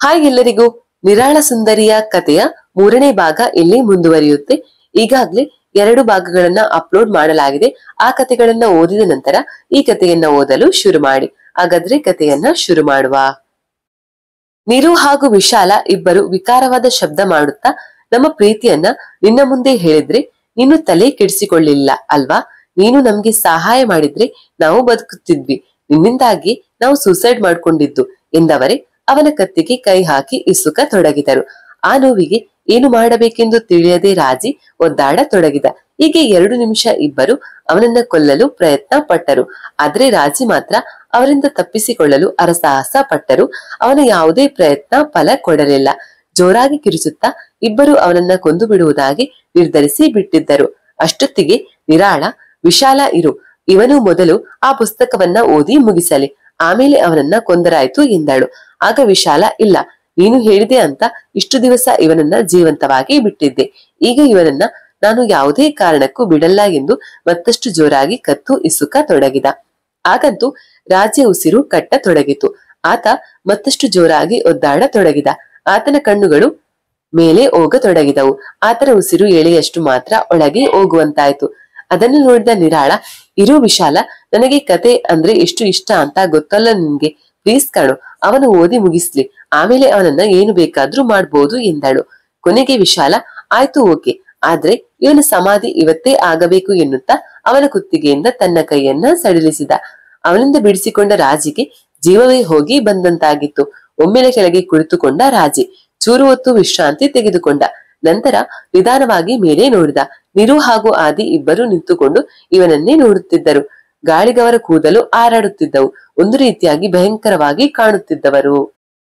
Hi ಎಲ್ಲರಿಗೂ. ನಿರಾಳ ಸುಂದರಿಯ ಕಥೆಯ 3ನೇ ಭಾಗ ಇಲ್ಲಿ ಮುಂದುವರಿಯುತ್ತೆ. ಈಗಾಗ್ಲೇ 2 ಭಾಗಗಳನ್ನ ಅಪ್ಲೋಡ್ ಮಾಡಲಾಗಿದೆ. ಆ ಕಥೆಗಳನ್ನ ಓದಿದ ನಂತರ ಈ ಕಥೆಯನ್ನ ಓದಲು ಶುರು ಮಾಡಿ. ಹಾಗಾದ್ರೆ ಕಥೆಯನ್ನ ಶುರು ಮಾಡುವ. ನಿರು ಹಾಗೂ ವಿಶಾಲ ಇಬ್ಬರು ವಿಕಾರವಾದ ಶಬ್ದ ಮಾಡುತ್ತಾ, ನಮ್ಮ ಪ್ರೀತಿಯನ್ನ ನಿನ್ನ ಮುಂದೆ ಹೇಳಿದ್ರೆ ನೀನು ತಲೆ ಕೆಡಿಸಿಕೊಳ್ಳಿಲ್ಲ ಅಲ್ವಾ? ನೀನು ನಮ್ಗೆ ಸಹಾಯ ಮಾಡಿದ್ರೆ ನಾವು ಬದುಕುತ್ತಿದ್ವಿ, ನಿನ್ನಿಂದಾಗಿ ನಾವು ಸೂಸೈಡ್ ಮಾಡ್ಕೊಂಡಿದ್ದು ಎಂದವರೇ ಅವನ ಕತ್ತಿಗೆ ಕೈ ಹಾಕಿ ಇಸುಕ ತೊಡಗಿದರು. ಆ ನೋವಿಗೆ ಏನು ಮಾಡಬೇಕೆಂದು ತಿಳಿಯದೆ ರಾಜಿ ಒದ್ದಾಡ ತೊಡಗಿದ. ಹೀಗೆ 2 ನಿಮಿಷ ಇಬ್ಬರು ಅವನನ್ನ ಕೊಲ್ಲಲು ಪ್ರಯತ್ನ ಪಟ್ಟರು. ಆದ್ರೆ ರಾಜಿ ಮಾತ್ರ ಅವರಿಂದ ತಪ್ಪಿಸಿಕೊಳ್ಳಲು ಹರಸಾಹಸ ಪಟ್ಟರು. ಅವನ ಯಾವುದೇ ಪ್ರಯತ್ನ ಫಲ ಕೊಡಲಿಲ್ಲ. ಜೋರಾಗಿ ಕಿರಿಸುತ್ತಾ ಇಬ್ಬರು ಅವನನ್ನ ಕೊಂದು ಬಿಡುವುದಾಗಿ ನಿರ್ಧರಿಸಿ ಬಿಟ್ಟಿದ್ದರು. ಅಷ್ಟೊತ್ತಿಗೆ ನಿರಾಳ, ವಿಶಾಲ ಇರು, ಇವನು ಮೊದಲು ಆ ಪುಸ್ತಕವನ್ನ ಓದಿ ಮುಗಿಸಲಿ, ಆಮೇಲೆ ಅವನನ್ನ ಕೊಂದರಾಯ್ತು ಎಂದಳು. ಆಗ ವಿಶಾಲ, ಇಲ್ಲ, ನೀನು ಹೇಳಿದೆ ಅಂತ ಇಷ್ಟು ದಿವಸ ಇವನನ್ನ ಜೀವಂತವಾಗಿ ಬಿಟ್ಟಿದ್ದೆ, ಈಗ ಇವನನ್ನ ನಾನು ಯಾವುದೇ ಕಾರಣಕ್ಕೂ ಬಿಡಲ್ಲ ಎಂದು ಮತ್ತಷ್ಟು ಜೋರಾಗಿ ಕತ್ತು ಇಸುಕ ತೊಡಗಿದ. ಆಗಂತೂ ರಾಜ್ಯ ಉಸಿರು ಕಟ್ಟ ತೊಡಗಿತು. ಆತ ಮತ್ತಷ್ಟು ಜೋರಾಗಿ ಒದ್ದಾಡ ತೊಡಗಿದ. ಆತನ ಕಣ್ಣುಗಳು ಮೇಲೆ ಹೋಗತೊಡಗಿದವು. ಆತನ ಉಸಿರು ಎಳೆಯಷ್ಟು ಮಾತ್ರ ಒಳಗೆ ಹೋಗುವಂತಾಯ್ತು. ಅದನ್ನು ನೋಡಿದ ನಿರಾಳ, ಇರು ವಿಶಾಲ, ನನಗೆ ಕತೆ ಅಂದ್ರೆ ಎಷ್ಟು ಇಷ್ಟ ಅಂತ ಗೊತ್ತಲ್ಲ ನಿನ್ಗೆ, ಪ್ಲೀಸ್ ಕಣು, ಅವನು ಓದಿ ಮುಗಿಸ್ಲಿ, ಆಮೇಲೆ ಅವನನ್ನ ಏನು ಬೇಕಾದ್ರೂ ಮಾಡ್ಬೋದು ಎಂದಳು. ಕೊನೆಗೆ ವಿಶಾಲ, ಆಯ್ತು ಓಕೆ, ಆದ್ರೆ ಇವನ ಸಮಾಧಿ ಇವತ್ತೇ ಆಗಬೇಕು ಎನ್ನುತ್ತಾ ಅವನ ಕುತ್ತಿಗೆಯಿಂದ ತನ್ನ ಕೈಯನ್ನ ಸಡಿಲಿಸಿದ. ಅವನಿಂದ ಬಿಡಿಸಿಕೊಂಡ ರಾಜಿಗೆ ಜೀವವೇ ಹೋಗಿ ಬಂದಂತಾಗಿತ್ತು. ಒಮ್ಮೆಲೆ ಕೆಳಗೆ ಕುಳಿತುಕೊಂಡ ರಾಜಿ ಚೂರು ಹೊತ್ತು ವಿಶ್ರಾಂತಿ ತೆಗೆದುಕೊಂಡ. ನಂತರ ನಿಧಾನವಾಗಿ ಮೇಲೆ ನೋಡಿದ. ನಿರು ಹಾಗೂ ಆದಿ ಇಬ್ಬರು ನಿಂತುಕೊಂಡು ಇವನನ್ನೇ ನೋಡುತ್ತಿದ್ದರು. ಗಾಳಿಗವರ ಕೂದಲು ಹಾರಾಡುತ್ತಿದ್ದವು. ಒಂದು ರೀತಿಯಾಗಿ ಭಯಂಕರವಾಗಿ ಕಾಣುತ್ತಿದ್ದವರು.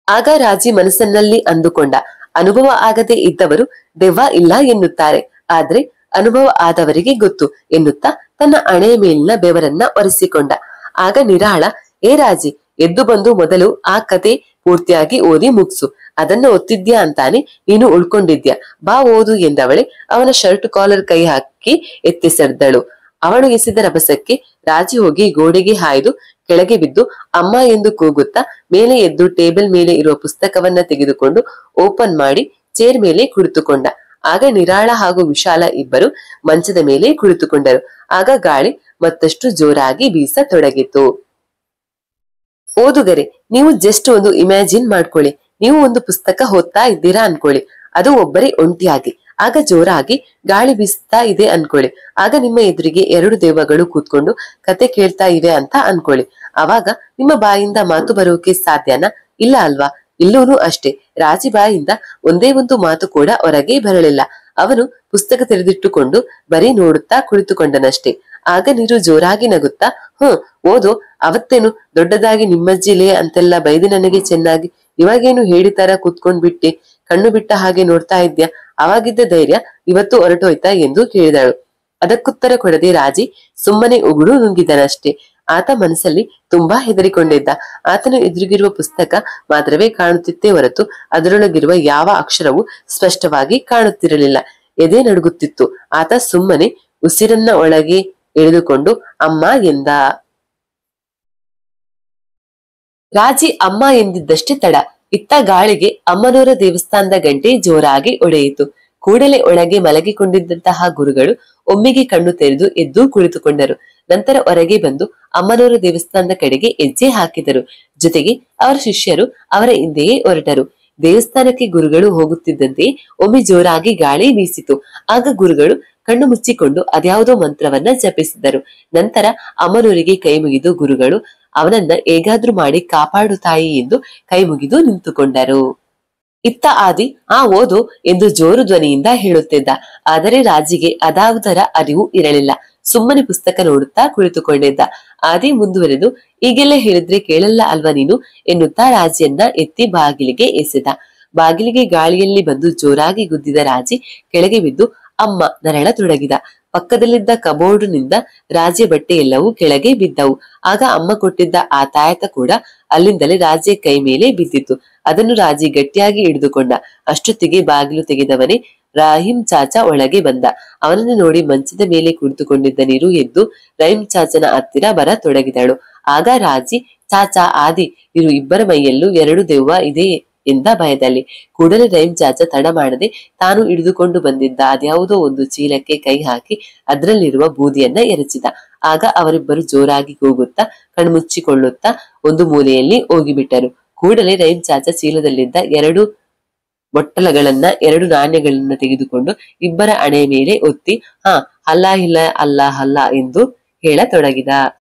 ಆಗ ರಾಜಿ ಮನಸ್ಸನ್ನಲ್ಲಿ ಅಂದುಕೊಂಡ, ಅನುಭವ ಆಗದೆ ಇದ್ದವರು ದೆವ್ವ ಇಲ್ಲ ಎನ್ನುತ್ತಾರೆ, ಆದ್ರೆ ಅನುಭವ ಆದವರಿಗೆ ಗೊತ್ತು ಎನ್ನುತ್ತಾ ತನ್ನ ಹಣೆಯ ಮೇಲಿನ ಬೆವರನ್ನ ಒರೆಸಿಕೊಂಡ. ಆಗ ನಿರಾಳ, ಏ ರಾಜಿ, ಎದ್ದು ಬಂದು ಮೊದಲು ಆ ಕತೆ ಪೂರ್ತಿಯಾಗಿ ಓದಿ ಮುಗ್ಸು, ಅದನ್ನ ಒತ್ತಿದ್ಯಾ ಅಂತಾನೆ ನೀನು ಉಳ್ಕೊಂಡಿದ್ಯಾ, ಬಾ ಓದು ಎಂದವಳೆ ಅವನ ಶರ್ಟ್ ಕಾಲರ್ ಕೈ ಹಾಕಿ ಎತ್ತೆಸೆದಳು. ಅವಳು ಎಸೆದ ರಭಸಕ್ಕೆ ರಾಜಿ ಹೋಗಿ ಗೋಡೆಗೆ ಹಾಯ್ದು ಕೆಳಗೆ ಬಿದ್ದು ಅಮ್ಮ ಎಂದು ಕೂಗುತ್ತಾ ಮೇಲೆ ಎದ್ದು ಟೇಬಲ್ ಮೇಲೆ ಇರುವ ಪುಸ್ತಕವನ್ನ ತೆಗೆದುಕೊಂಡು ಓಪನ್ ಮಾಡಿ ಚೇರ್ ಮೇಲೆ ಕುಳಿತುಕೊಂಡ. ಆಗ ನಿರಾಳ ಹಾಗೂ ವಿಶಾಲ ಇಬ್ಬರು ಮಂಚದ ಮೇಲೆ ಕುಳಿತುಕೊಂಡರು. ಆಗ ಗಾಳಿ ಮತ್ತಷ್ಟು ಜೋರಾಗಿ ಬೀಸತೊಡಗಿತು. ಓದುಗರೆ, ನೀವು ಜಸ್ಟ್ ಒಂದು ಇಮ್ಯಾಜಿನ್ ಮಾಡ್ಕೊಳ್ಳಿ, ನೀವು ಒಂದು ಪುಸ್ತಕ ಓದ್ತಾ ಇದ್ದೀರಾ ಅನ್ಕೊಳ್ಳಿ, ಅದು ಒಬ್ಬರೇ ಒಂಟಿಯಾಗಿ. ಆಗ ಜೋರಾಗಿ ಗಾಳಿ ಬೀಸ್ತಾ ಇದೆ ಅನ್ಕೊಳ್ಳಿ. ಆಗ ನಿಮ್ಮ ಎದುರಿಗೆ 2 ದೆವ್ವಗಳು ಕೂತ್ಕೊಂಡು ಕತೆ ಕೇಳ್ತಾ ಇವೆ ಅಂತ ಅನ್ಕೊಳ್ಳಿ. ಅವಾಗ ನಿಮ್ಮ ಬಾಯಿಂದ ಮಾತು ಬರೋಕೆ ಸಾಧ್ಯನಾ? ಇಲ್ಲ ಅಲ್ವಾ? ಇಲ್ಲೂನು ಅಷ್ಟೇ. ರಾಜಿ ಬಾಯಿಂದ ಒಂದೇ ಒಂದು ಮಾತು ಕೂಡ ಹೊರಗೆ ಬರಲಿಲ್ಲ. ಅವನು ಪುಸ್ತಕ ತೆರೆದಿಟ್ಟುಕೊಂಡು ಬರೀ ನೋಡುತ್ತಾ ಕುಳಿತುಕೊಂಡನಷ್ಟೇ. ಆಗ ನೀರು ಜೋರಾಗಿ ನಗುತ್ತಾ, ಓದು, ಅವತ್ತೇನು ದೊಡ್ಡದಾಗಿ ನಿಮ್ಮಜ್ಜಿಲೇ ಅಂತೆಲ್ಲ ಬೈದಿ ನನಗೆ ಚೆನ್ನಾಗಿ, ಇವಾಗೇನು ಹೇಳಿತರ ಕೂತ್ಕೊಂಡ್ ಬಿಟ್ಟೆ, ಕಣ್ಣು ಬಿಟ್ಟ ಹಾಗೆ ನೋಡ್ತಾ ಇದ್ಯಾ, ಅವಾಗಿದ್ದ ಧೈರ್ಯ ಇವತ್ತು ಹೊರಟೋಯ್ತಾ ಎಂದು ಕೇಳಿದಳು. ಅದಕ್ಕುತ್ತರ ಕೊಡದೆ ರಾಜಿ ಸುಮ್ಮನೆ ಉಗುಳು ನುಂಗಿದನಷ್ಟೇ. ಆತ ಮನಸ್ಸಲ್ಲಿ ತುಂಬಾ ಹೆದರಿಕೊಂಡಿದ್ದ. ಆತನು ಎದುರಿಗಿರುವ ಪುಸ್ತಕ ಮಾತ್ರವೇ ಕಾಣುತ್ತಿತ್ತೇ ಹೊರತು ಅದರೊಳಗಿರುವ ಯಾವ ಅಕ್ಷರವೂ ಸ್ಪಷ್ಟವಾಗಿ ಕಾಣುತ್ತಿರಲಿಲ್ಲ. ಎದೆ ನಡುಗುತ್ತಿತ್ತು. ಆತ ಸುಮ್ಮನೆ ಉಸಿರನ್ನ ಒಳಗೆ ಎಳೆದುಕೊಂಡು ಅಮ್ಮ ಎಂದ. ರಾಜಿ ಅಮ್ಮ ಎಂದಿದ್ದಷ್ಟೇ ತಡ. ಇತ್ತ ಗಾಳಿಗೆ ಅಮ್ಮನವರ ದೇವಸ್ಥಾನದ ಗಂಟೆ ಜೋರಾಗಿ ಒಡೆಯಿತು. ಕೂಡಲೇ ಒಳಗೆ ಮಲಗಿಕೊಂಡಿದ್ದಂತಹ ಗುರುಗಳು ಒಮ್ಮೆಗೆ ಕಣ್ಣು ತೆರೆದು ಎದ್ದು ಕುಳಿತುಕೊಂಡರು. ನಂತರ ಹೊರಗೆ ಬಂದು ಅಮ್ಮನವರ ದೇವಸ್ಥಾನದ ಕಡೆಗೆ ಹೆಜ್ಜೆ ಹಾಕಿದರು. ಜೊತೆಗೆ ಅವರ ಶಿಷ್ಯರು ಅವರ ಹಿಂದೆಯೇ ಹೊರಟರು. ದೇವಸ್ಥಾನಕ್ಕೆ ಗುರುಗಳು ಹೋಗುತ್ತಿದ್ದಂತೆಯೇ ಒಮ್ಮೆ ಜೋರಾಗಿ ಗಾಳಿ ಬೀಸಿತು. ಆಗ ಗುರುಗಳು ಕಣ್ಣು ಮುಚ್ಚಿಕೊಂಡು ಅದ್ಯಾವುದೋ ಮಂತ್ರವನ್ನ ಜಪಿಸಿದರು. ನಂತರ ಅಮ್ಮನವರಿಗೆ ಕೈ ಮುಗಿದು ಗುರುಗಳು ಅವನನ್ನ ಹೇಗಾದ್ರೂ ಮಾಡಿ ಕಾಪಾಡು ತಾಯಿ ಎಂದು ಕೈ ಮುಗಿದು ನಿಂತುಕೊಂಡರು. ಇತ್ತ ಆದಿ, ಓದು ಎಂದು ಜೋರು ಧ್ವನಿಯಿಂದ ಹೇಳುತ್ತಿದ್ದ. ಆದರೆ ರಾಜಿಗೆ ಅದಾವುದರ ಅರಿವು ಇರಲಿಲ್ಲ. ಸುಮ್ಮನೆ ಪುಸ್ತಕ ನೋಡುತ್ತಾ ಕುಳಿತುಕೊಂಡಿದ್ದ. ಆದಿ ಮುಂದುವರೆದು, ಈಗೆಲ್ಲ ಹೇಳಿದ್ರೆ ಕೇಳಲ್ಲ ಅಲ್ವಾ ನೀನು ಎನ್ನುತ್ತಾ ರಾಜಿಯನ್ನ ಎತ್ತಿ ಬಾಗಿಲಿಗೆ ಎಸೆದ. ಬಾಗಿಲಿಗೆ ಗಾಳಿಯಲ್ಲಿ ಬಂದು ಜೋರಾಗಿ ಗುದ್ದಿದ ರಾಜಿ ಕೆಳಗೆ ಬಿದ್ದು ಅಮ್ಮ ನರಳತೊಡಗಿದ. ಪಕ್ಕದಲ್ಲಿದ್ದ ಕಬೋರ್ಡ್ನಿಂದ ರಾಜಿಯ ಬಟ್ಟೆ ಎಲ್ಲವೂ ಕೆಳಗೆ ಬಿದ್ದವು. ಆಗ ಅಮ್ಮ ಕೊಟ್ಟಿದ್ದ ಆ ತಾಯತ ಕೂಡ ಅಲ್ಲಿಂದಲೇ ರಾಜಿಯ ಕೈ ಮೇಲೆ ಬಿದ್ದಿತ್ತು. ಅದನ್ನು ರಾಜಿ ಗಟ್ಟಿಯಾಗಿ ಹಿಡಿದುಕೊಂಡ. ಅಷ್ಟೊತ್ತಿಗೆ ಬಾಗಿಲು ತೆಗೆದವನೇ ರಾಹಿಂ ಚಾಚಾ ಒಳಗೆ ಬಂದ. ಅವನನ್ನು ನೋಡಿ ಮಂಚದ ಮೇಲೆ ಕುಳಿತುಕೊಂಡಿದ್ದ ನೀರು ಎದ್ದು ರಹೀಂ ಚಾಚನ ಹತ್ತಿರ ಬರತೊಡಗಿದಳು. ಆಗ ರಾಜಿ, ಚಾಚಾ, ಆದಿ, ಇರು ಇಬ್ಬರ ಮೈಯಲ್ಲೂ 2 ದೆವ್ವ ಇದೆ ಎಂದ ಭಯದಲ್ಲಿ. ಕೂಡಲೇ ರಹೀಂ ಚಾಚಾ ತಡ ಮಾಡದೆ ತಾನು ಹಿಡಿದುಕೊಂಡು ಬಂದಿದ್ದ ಅದ್ಯಾವುದೋ ಒಂದು ಚೀಲಕ್ಕೆ ಕೈ ಹಾಕಿ ಅದರಲ್ಲಿರುವ ಬೂದಿಯನ್ನ ಎರಚಿದ. ಆಗ ಅವರಿಬ್ಬರು ಜೋರಾಗಿ ಕೂಗುತ್ತಾ ಕಣ್ಮುಚ್ಚಿಕೊಳ್ಳುತ್ತಾ ಒಂದು ಮೂಲೆಯಲ್ಲಿ ಹೋಗಿಬಿಟ್ಟರು. ಕೂಡಲೇ ರಹೀಂ ಚಾಚಾ ಚೀಲದಲ್ಲಿದ್ದ 2 ಬೊಟ್ಟಲಗಳನ್ನ 2 ನಾಣ್ಯಗಳನ್ನ ತೆಗೆದುಕೊಂಡು ಇಬ್ಬರ ಹಣೆಯ ಮೇಲೆ ಒತ್ತಿ ಅಲ್ಲಾ ಇಲ್ಲ ಅಲ್ಲಾ ಅಲ್ಲಾ ಎಂದು ಹೇಳತೊಡಗಿದ.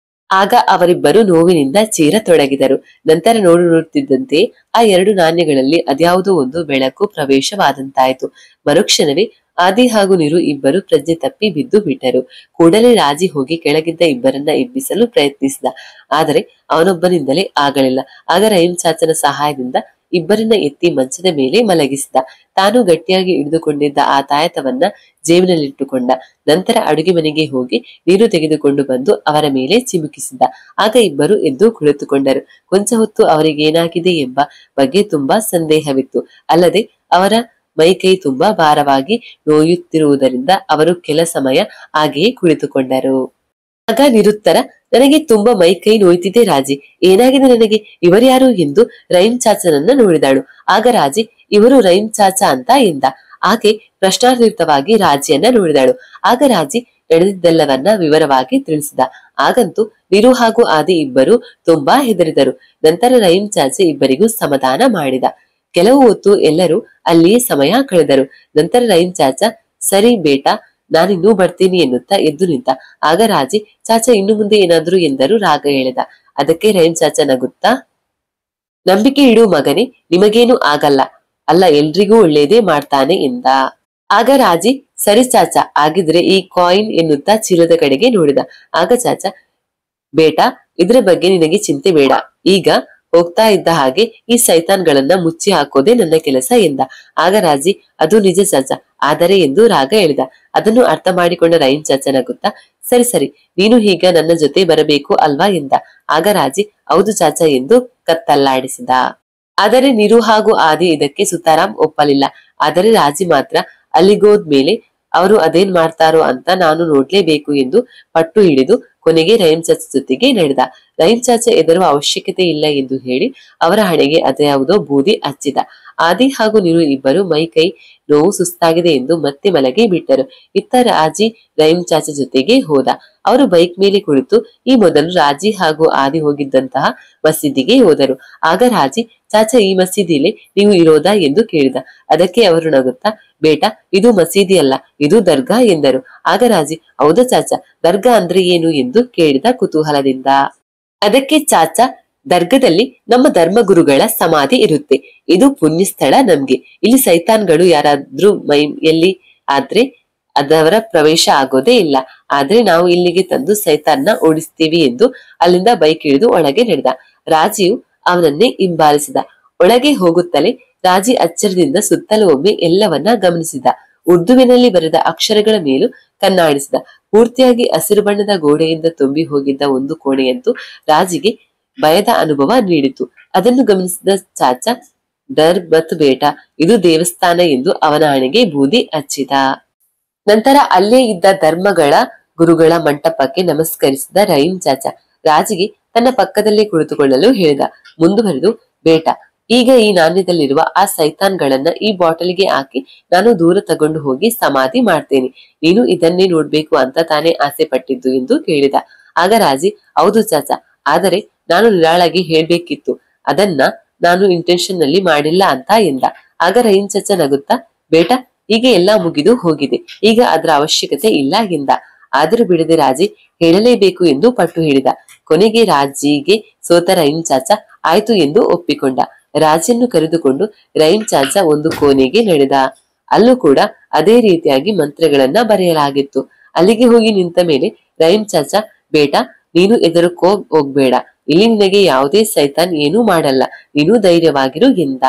ಆಗ ಅವರಿಬ್ಬರು ನೋವಿನಿಂದ ಚೀರತೊಡಗಿದರು. ನಂತರ ನೋಡುತ್ತಿದ್ದಂತೆ ಆ 2 ನಾಣ್ಯಗಳಲ್ಲಿ ಅದ್ಯಾವುದೋ ಒಂದು ಬೆಳಕು ಪ್ರವೇಶವಾದಂತಾಯಿತು. ಮರುಕ್ಷಣವೇ ಆದಿ ಹಾಗೂ ನೀರು ಇಬ್ಬರು ಪ್ರಜ್ಞೆ ತಪ್ಪಿ ಬಿದ್ದು ಬಿಟ್ಟರು. ಕೂಡಲೇ ರಾಜಿ ಹೋಗಿ ಕೆಳಗಿದ್ದ ಇಬ್ಬರನ್ನ ಎಬ್ಬಿಸಲು ಪ್ರಯತ್ನಿಸಿದ. ಆದರೆ ಅವನೊಬ್ಬನಿಂದಲೇ ಆಗಲಿಲ್ಲ. ಆಗ ರಹೀಂ ಚಾಚನ ಸಹಾಯದಿಂದ ಇಬ್ಬರನ್ನ ಎತ್ತಿ ಮಂಚದ ಮೇಲೆ ಮಲಗಿಸಿದ. ತಾನು ಗಟ್ಟಿಯಾಗಿ ಹಿಡಿದುಕೊಂಡಿದ್ದ ಆ ತಾಯತವನ್ನ ಜೇಬಿನಲ್ಲಿಟ್ಟುಕೊಂಡ. ನಂತರ ಅಡುಗೆ ಮನೆಗೆ ಹೋಗಿ ನೀರು ತೆಗೆದುಕೊಂಡು ಬಂದು ಅವರ ಮೇಲೆ ಚಿಮುಕಿಸಿದ. ಆಗ ಇಬ್ಬರು ಎದ್ದು ಕುಳಿತುಕೊಂಡರು. ಕೊಂಚ ಹೊತ್ತು ಅವರಿಗೇನಾಗಿದೆ ಎಂಬ ಬಗ್ಗೆ ತುಂಬಾ ಸಂದೇಹವಿತ್ತು. ಅಲ್ಲದೆ ಅವರ ಮೈಕೈ ತುಂಬಾ ಭಾರವಾಗಿ ನೋಯುತ್ತಿರುವುದರಿಂದ ಅವರು ಕೆಲ ಸಮಯ ಹಾಗೆಯೇ ಕುಳಿತುಕೊಂಡರು. ಆಗ ನಿರುತ್ತರ, ನನಗೆ ತುಂಬಾ ಮೈಕೈ ನೋಯ್ತಿದೆ ರಾಜಿ, ಏನಾಗಿದೆ ನನಗೆ, ಇವರ್ಯಾರು ಎಂದು ರಹೀಂ ಚಾಚನನ್ನ ನೋಡಿದಳು. ಆಗ ರಾಜಿ, ಇವರು ರಹೀಂ ಚಾಚಾ ಅಂತ ಎಂದ. ಆಕೆ ಪ್ರಶ್ನಾರ್ಥವಾಗಿ ರಾಜಿಯನ್ನ ನೋಡಿದಳು. ಆಗ ರಾಜಿ ನಡೆದಿದ್ದೆಲ್ಲವನ್ನ ವಿವರವಾಗಿ ತಿಳಿಸಿದ. ಆಗಂತೂ ನಿರು ಹಾಗೂ ಆದಿ ಇಬ್ಬರು ತುಂಬಾ ಹೆದರಿದರು. ನಂತರ ರಹೀಂ ಚಾಚಾ ಇಬ್ಬರಿಗೂ ಸಮಾಧಾನ ಮಾಡಿದ. ಕೆಲವು ಹೊತ್ತು ಎಲ್ಲರೂ ಅಲ್ಲಿಯೇ ಸಮಯ ಕಳೆದರು. ನಂತರ ರಹೀಂ ಚಾಚಾ, ಸರಿ ಬೇಟಾ, ನಾನಿನ್ನೂ ಬರ್ತೀನಿ ಎನ್ನುತ್ತಾ ಎದ್ದು ನಿಂತ. ಆಗ ರಾಜಿ, ಚಾಚಾ ಇನ್ನು ಮುಂದೆ ಏನಾದ್ರು ಎಂದರು. ರಾಗ ಹೇಳಿದ. ಅದಕ್ಕೆ ರಹೀಂ ಚಾಚಾ ನಗುತ್ತಾ, ನಂಬಿಕೆ ಇಡು ಮಗನೇ, ನಿಮಗೇನು ಆಗಲ್ಲ, ಅಲ್ಲ ಎಲ್ರಿಗೂ ಒಳ್ಳೇದೇ ಮಾಡ್ತಾನೆ ಎಂದ. ಆಗ ರಾಜಿ, ಸರಿ ಚಾಚಾ, ಆಗಿದ್ರೆ ಈ ಕಾಯಿನ್ ಎನ್ನುತ್ತಾ ಚೀಲದ ಕಡೆಗೆ ನೋಡಿದ. ಆಗ ಚಾಚಾ, ಬೇಟಾ, ಇದ್ರ ಬಗ್ಗೆ ನಿನಗೆ ಚಿಂತೆ ಬೇಡ, ಈಗ ಹೋಗ್ತಾ ಇದ್ದ ಹಾಗೆ ಈ ಸೈತಾನ್ಗಳನ್ನ ಮುಚ್ಚಿ ಹಾಕೋದೇ ನನ್ನ ಕೆಲಸ ಎಂದ. ಆಗ ರಾಜಿ, ಅದು ನಿಜ ಚಾಚಾ, ಆದರೆ ಎಂದು ರಾಗ ಹೇಳಿದ. ಅದನ್ನು ಅರ್ಥ ಮಾಡಿಕೊಂಡ ರಹೀಂ ಚಾಚಾ ನಗುತ್ತಾ, ಸರಿ ಸರಿ, ನೀನು ಈಗ ನನ್ನ ಜೊತೆ ಬರಬೇಕು ಅಲ್ವಾ ಎಂದ. ಆಗ ರಾಜಿ, ಹೌದು ಚಾಚಾ ಎಂದು ಕತ್ತಲ್ಲಾಡಿಸಿದ. ಆದರೆ ನಿರು ಹಾಗೂ ಆದಿ ಇದಕ್ಕೆ ಸುತಾರಾಮ್ ಒಪ್ಪಲಿಲ್ಲ. ಆದರೆ ರಾಜಿ ಮಾತ್ರ ಅಲ್ಲಿಗೋದ್ಮೇಲೆ ಅವರು ಅದೇನ್ ಮಾಡ್ತಾರೋ ಅಂತ ನಾನು ನೋಡ್ಲೇಬೇಕು ಎಂದು ಪಟ್ಟು ಹಿಡಿದು ಕೊನೆಗೆ ರಹೀಂ ಚಾಚಾ ಜೊತೆಗೆ ನಡೆದ. ರಹೀಂ ಚಾಚಾ ಹೆದರುವ ಅವಶ್ಯಕತೆ ಇಲ್ಲ ಎಂದು ಹೇಳಿ ಅವರ ಹಣೆಗೆ ಅದ್ಯಾವುದೋ ಬೂದಿ ಹಚ್ಚಿದ. ಆದಿ ಹಾಗೂ ನೀರು ಇಬ್ಬರು ಮೈ ಕೈ ನೋವು ಸುಸ್ತಾಗಿದೆ ಎಂದು ಮತ್ತೆ ಮಲಗಿ ಬಿಟ್ಟರು. ಇತ್ತ ರಾಜಿ ರಹೀಂ ಚಾಚಾ ಜೊತೆಗೆ ಹೋದ. ಅವರು ಬೈಕ್ ಮೇಲೆ ಕುಳಿತು ಈ ಮೊದಲು ರಾಜಿ ಹಾಗೂ ಆದಿ ಹೋಗಿದ್ದಂತಹ ಮಸೀದಿಗೆ ಹೋದರು. ಆಗ ರಾಜಿ, ಚಾಚಾ, ಈ ಮಸೀದಿಲಿ ನೀವು ಇರೋದಾ ಎಂದು ಕೇಳಿದ. ಅದಕ್ಕೆ ಅವರು ನಗುತ್ತಾ, ಬೇಟಾ, ಇದು ಮಸೀದಿ ಅಲ್ಲ, ಇದು ದರ್ಗಾ ಎಂದರು. ಆಗ ರಾಜಿ, ಹೌದಾ ಚಾಚಾ, ದರ್ಗಾ ಅಂದ್ರೆ ಏನು ಎಂದು ಕೇಳಿದ ಕುತೂಹಲದಿಂದ. ಅದಕ್ಕೆ ಚಾಚಾ, ದರ್ಗದಲ್ಲಿ ನಮ್ಮ ಧರ್ಮಗುರುಗಳ ಸಮಾಧಿ ಇರುತ್ತೆ. ಇದು ಪುಣ್ಯ ಸ್ಥಳ ನಮ್ಗೆ. ಇಲ್ಲಿ ಸೈತಾನ್ಗಳು ಯಾರಾದ್ರೂ ಮೈಯಲ್ಲಿ ಆದ್ರೆ ಅದವರ ಪ್ರವೇಶ ಆಗೋದೇ ಇಲ್ಲ. ಆದ್ರೆ ನಾವು ಇಲ್ಲಿಗೆ ತಂದು ಸೈತಾನ್ನ ಓಡಿಸ್ತೀವಿ ಎಂದು ಅಲ್ಲಿಂದ ಬೈಕ್ ಇಳಿದು ಒಳಗೆ ನಡೆದ. ರಾಜಿಯು ಅವನನ್ನೇ ಹಿಂಬಾಲಿಸಿದ. ಒಳಗೆ ಹೋಗುತ್ತಲೇ ರಾಜಿ ಅಚ್ಚರಿಯಿಂದ ಸುತ್ತಲೂ ಒಮ್ಮೆ ಎಲ್ಲವನ್ನ ಗಮನಿಸಿದ. ಉರ್ದುವಿನಲ್ಲಿ ಬರೆದ ಅಕ್ಷರಗಳ ಮೇಲೂ ಕಣ್ಣಾಡಿಸಿದ. ಪೂರ್ತಿಯಾಗಿ ಹಸಿರು ಬಣ್ಣದ ಗೋಡೆಯಿಂದ ತುಂಬಿ ಹೋಗಿದ್ದ ಒಂದು ಕೋಣೆಯಂತೂ ರಾಜಿಗೆ ಭಯದ ಅನುಭವ ನೀಡಿತು. ಅದನ್ನು ಗಮನಿಸಿದ ಚಾಚಾ, ಡರ್ ಮತ್ ಬೇಟಾ, ಇದು ದೇವಸ್ಥಾನ ಎಂದು ಅವನ ಹಣೆಗೆ ಬೂದಿ ಹಚ್ಚಿದ. ನಂತರ ಅಲ್ಲೇ ಇದ್ದ ಧರ್ಮಗಳ ಗುರುಗಳ ಮಂಟಪಕ್ಕೆ ನಮಸ್ಕರಿಸಿದ ರಹೀಂ ಚಾಚಾ ರಾಜಿಗೆ ತನ್ನ ಪಕ್ಕದಲ್ಲೇ ಕುಳಿತುಕೊಳ್ಳಲು ಹೇಳಿದ. ಮುಂದುವರೆದು, ಬೇಟಾ, ಈಗ ಈ ನಾಣ್ಯದಲ್ಲಿರುವ ಆ ಸೈತಾನ್ಗಳನ್ನ ಈ ಬಾಟಲಿಗೆ ಹಾಕಿ ನಾನು ದೂರ ತಗೊಂಡು ಹೋಗಿ ಸಮಾಧಿ ಮಾಡ್ತೇನೆ. ನೀನು ಇದನ್ನೇ ನೋಡ್ಬೇಕು ಅಂತ ತಾನೇ ಆಸೆ ಪಟ್ಟಿದ್ದು ಎಂದು ಕೇಳಿದ. ಆಗ ರಾಜಿ, ಹೌದು ಚಾಚಾ, ಆದರೆ ನಾನು ನಿರಾಳಾಗಿ ಹೇಳ್ಬೇಕಿತ್ತು, ಅದನ್ನ ನಾನು ಇಂಟೆನ್ಷನ್ ನಲ್ಲಿ ಮಾಡಿಲ್ಲ ಅಂತ ಎಂದ. ಆಗ ರಹೀಂ ಚಾಚಾ ನಗುತ್ತಾ, ಬೇಟಾ, ಈಗ ಎಲ್ಲಾ ಮುಗಿದು ಹೋಗಿದೆ, ಈಗ ಅದರ ಅವಶ್ಯಕತೆ ಇಲ್ಲ ಎಂದ. ಆದರೂ ಬಿಡದೆ ರಾಜಿ ಹೇಳಲೇಬೇಕು ಎಂದು ಪಟ್ಟು ಹಿಡಿದ. ಕೊನೆಗೆ ರಾಜಿಗೆ ಸೋತ ರಹೀಂ ಚಾಚಾ ಆಯ್ತು ಎಂದು ಒಪ್ಪಿಕೊಂಡ. ರಾಜಿಯನ್ನು ಕರೆದುಕೊಂಡು ರಹೀಂ ಚಾಚಾ ಒಂದು ಕೋಣೆಗೆ ನಡೆದ. ಅಲ್ಲೂ ಕೂಡ ಅದೇ ರೀತಿಯಾಗಿ ಮಂತ್ರಗಳನ್ನ ಬರೆಯಲಾಗಿತ್ತು. ಅಲ್ಲಿಗೆ ಹೋಗಿ ನಿಂತ ಮೇಲೆ ರಹೀಂ ಚಾಚಾ, ಬೇಟಾ, ನೀನು ಎದುರಕ್ಕೋ ಹೋಗ್ಬೇಡ, ಇಲ್ಲಿ ನಿನಗೆ ಯಾವುದೇ ಸೈತಾನ್ ಏನೂ ಮಾಡಲ್ಲ, ನೀನು ಧೈರ್ಯವಾಗಿರು ಎಂದ.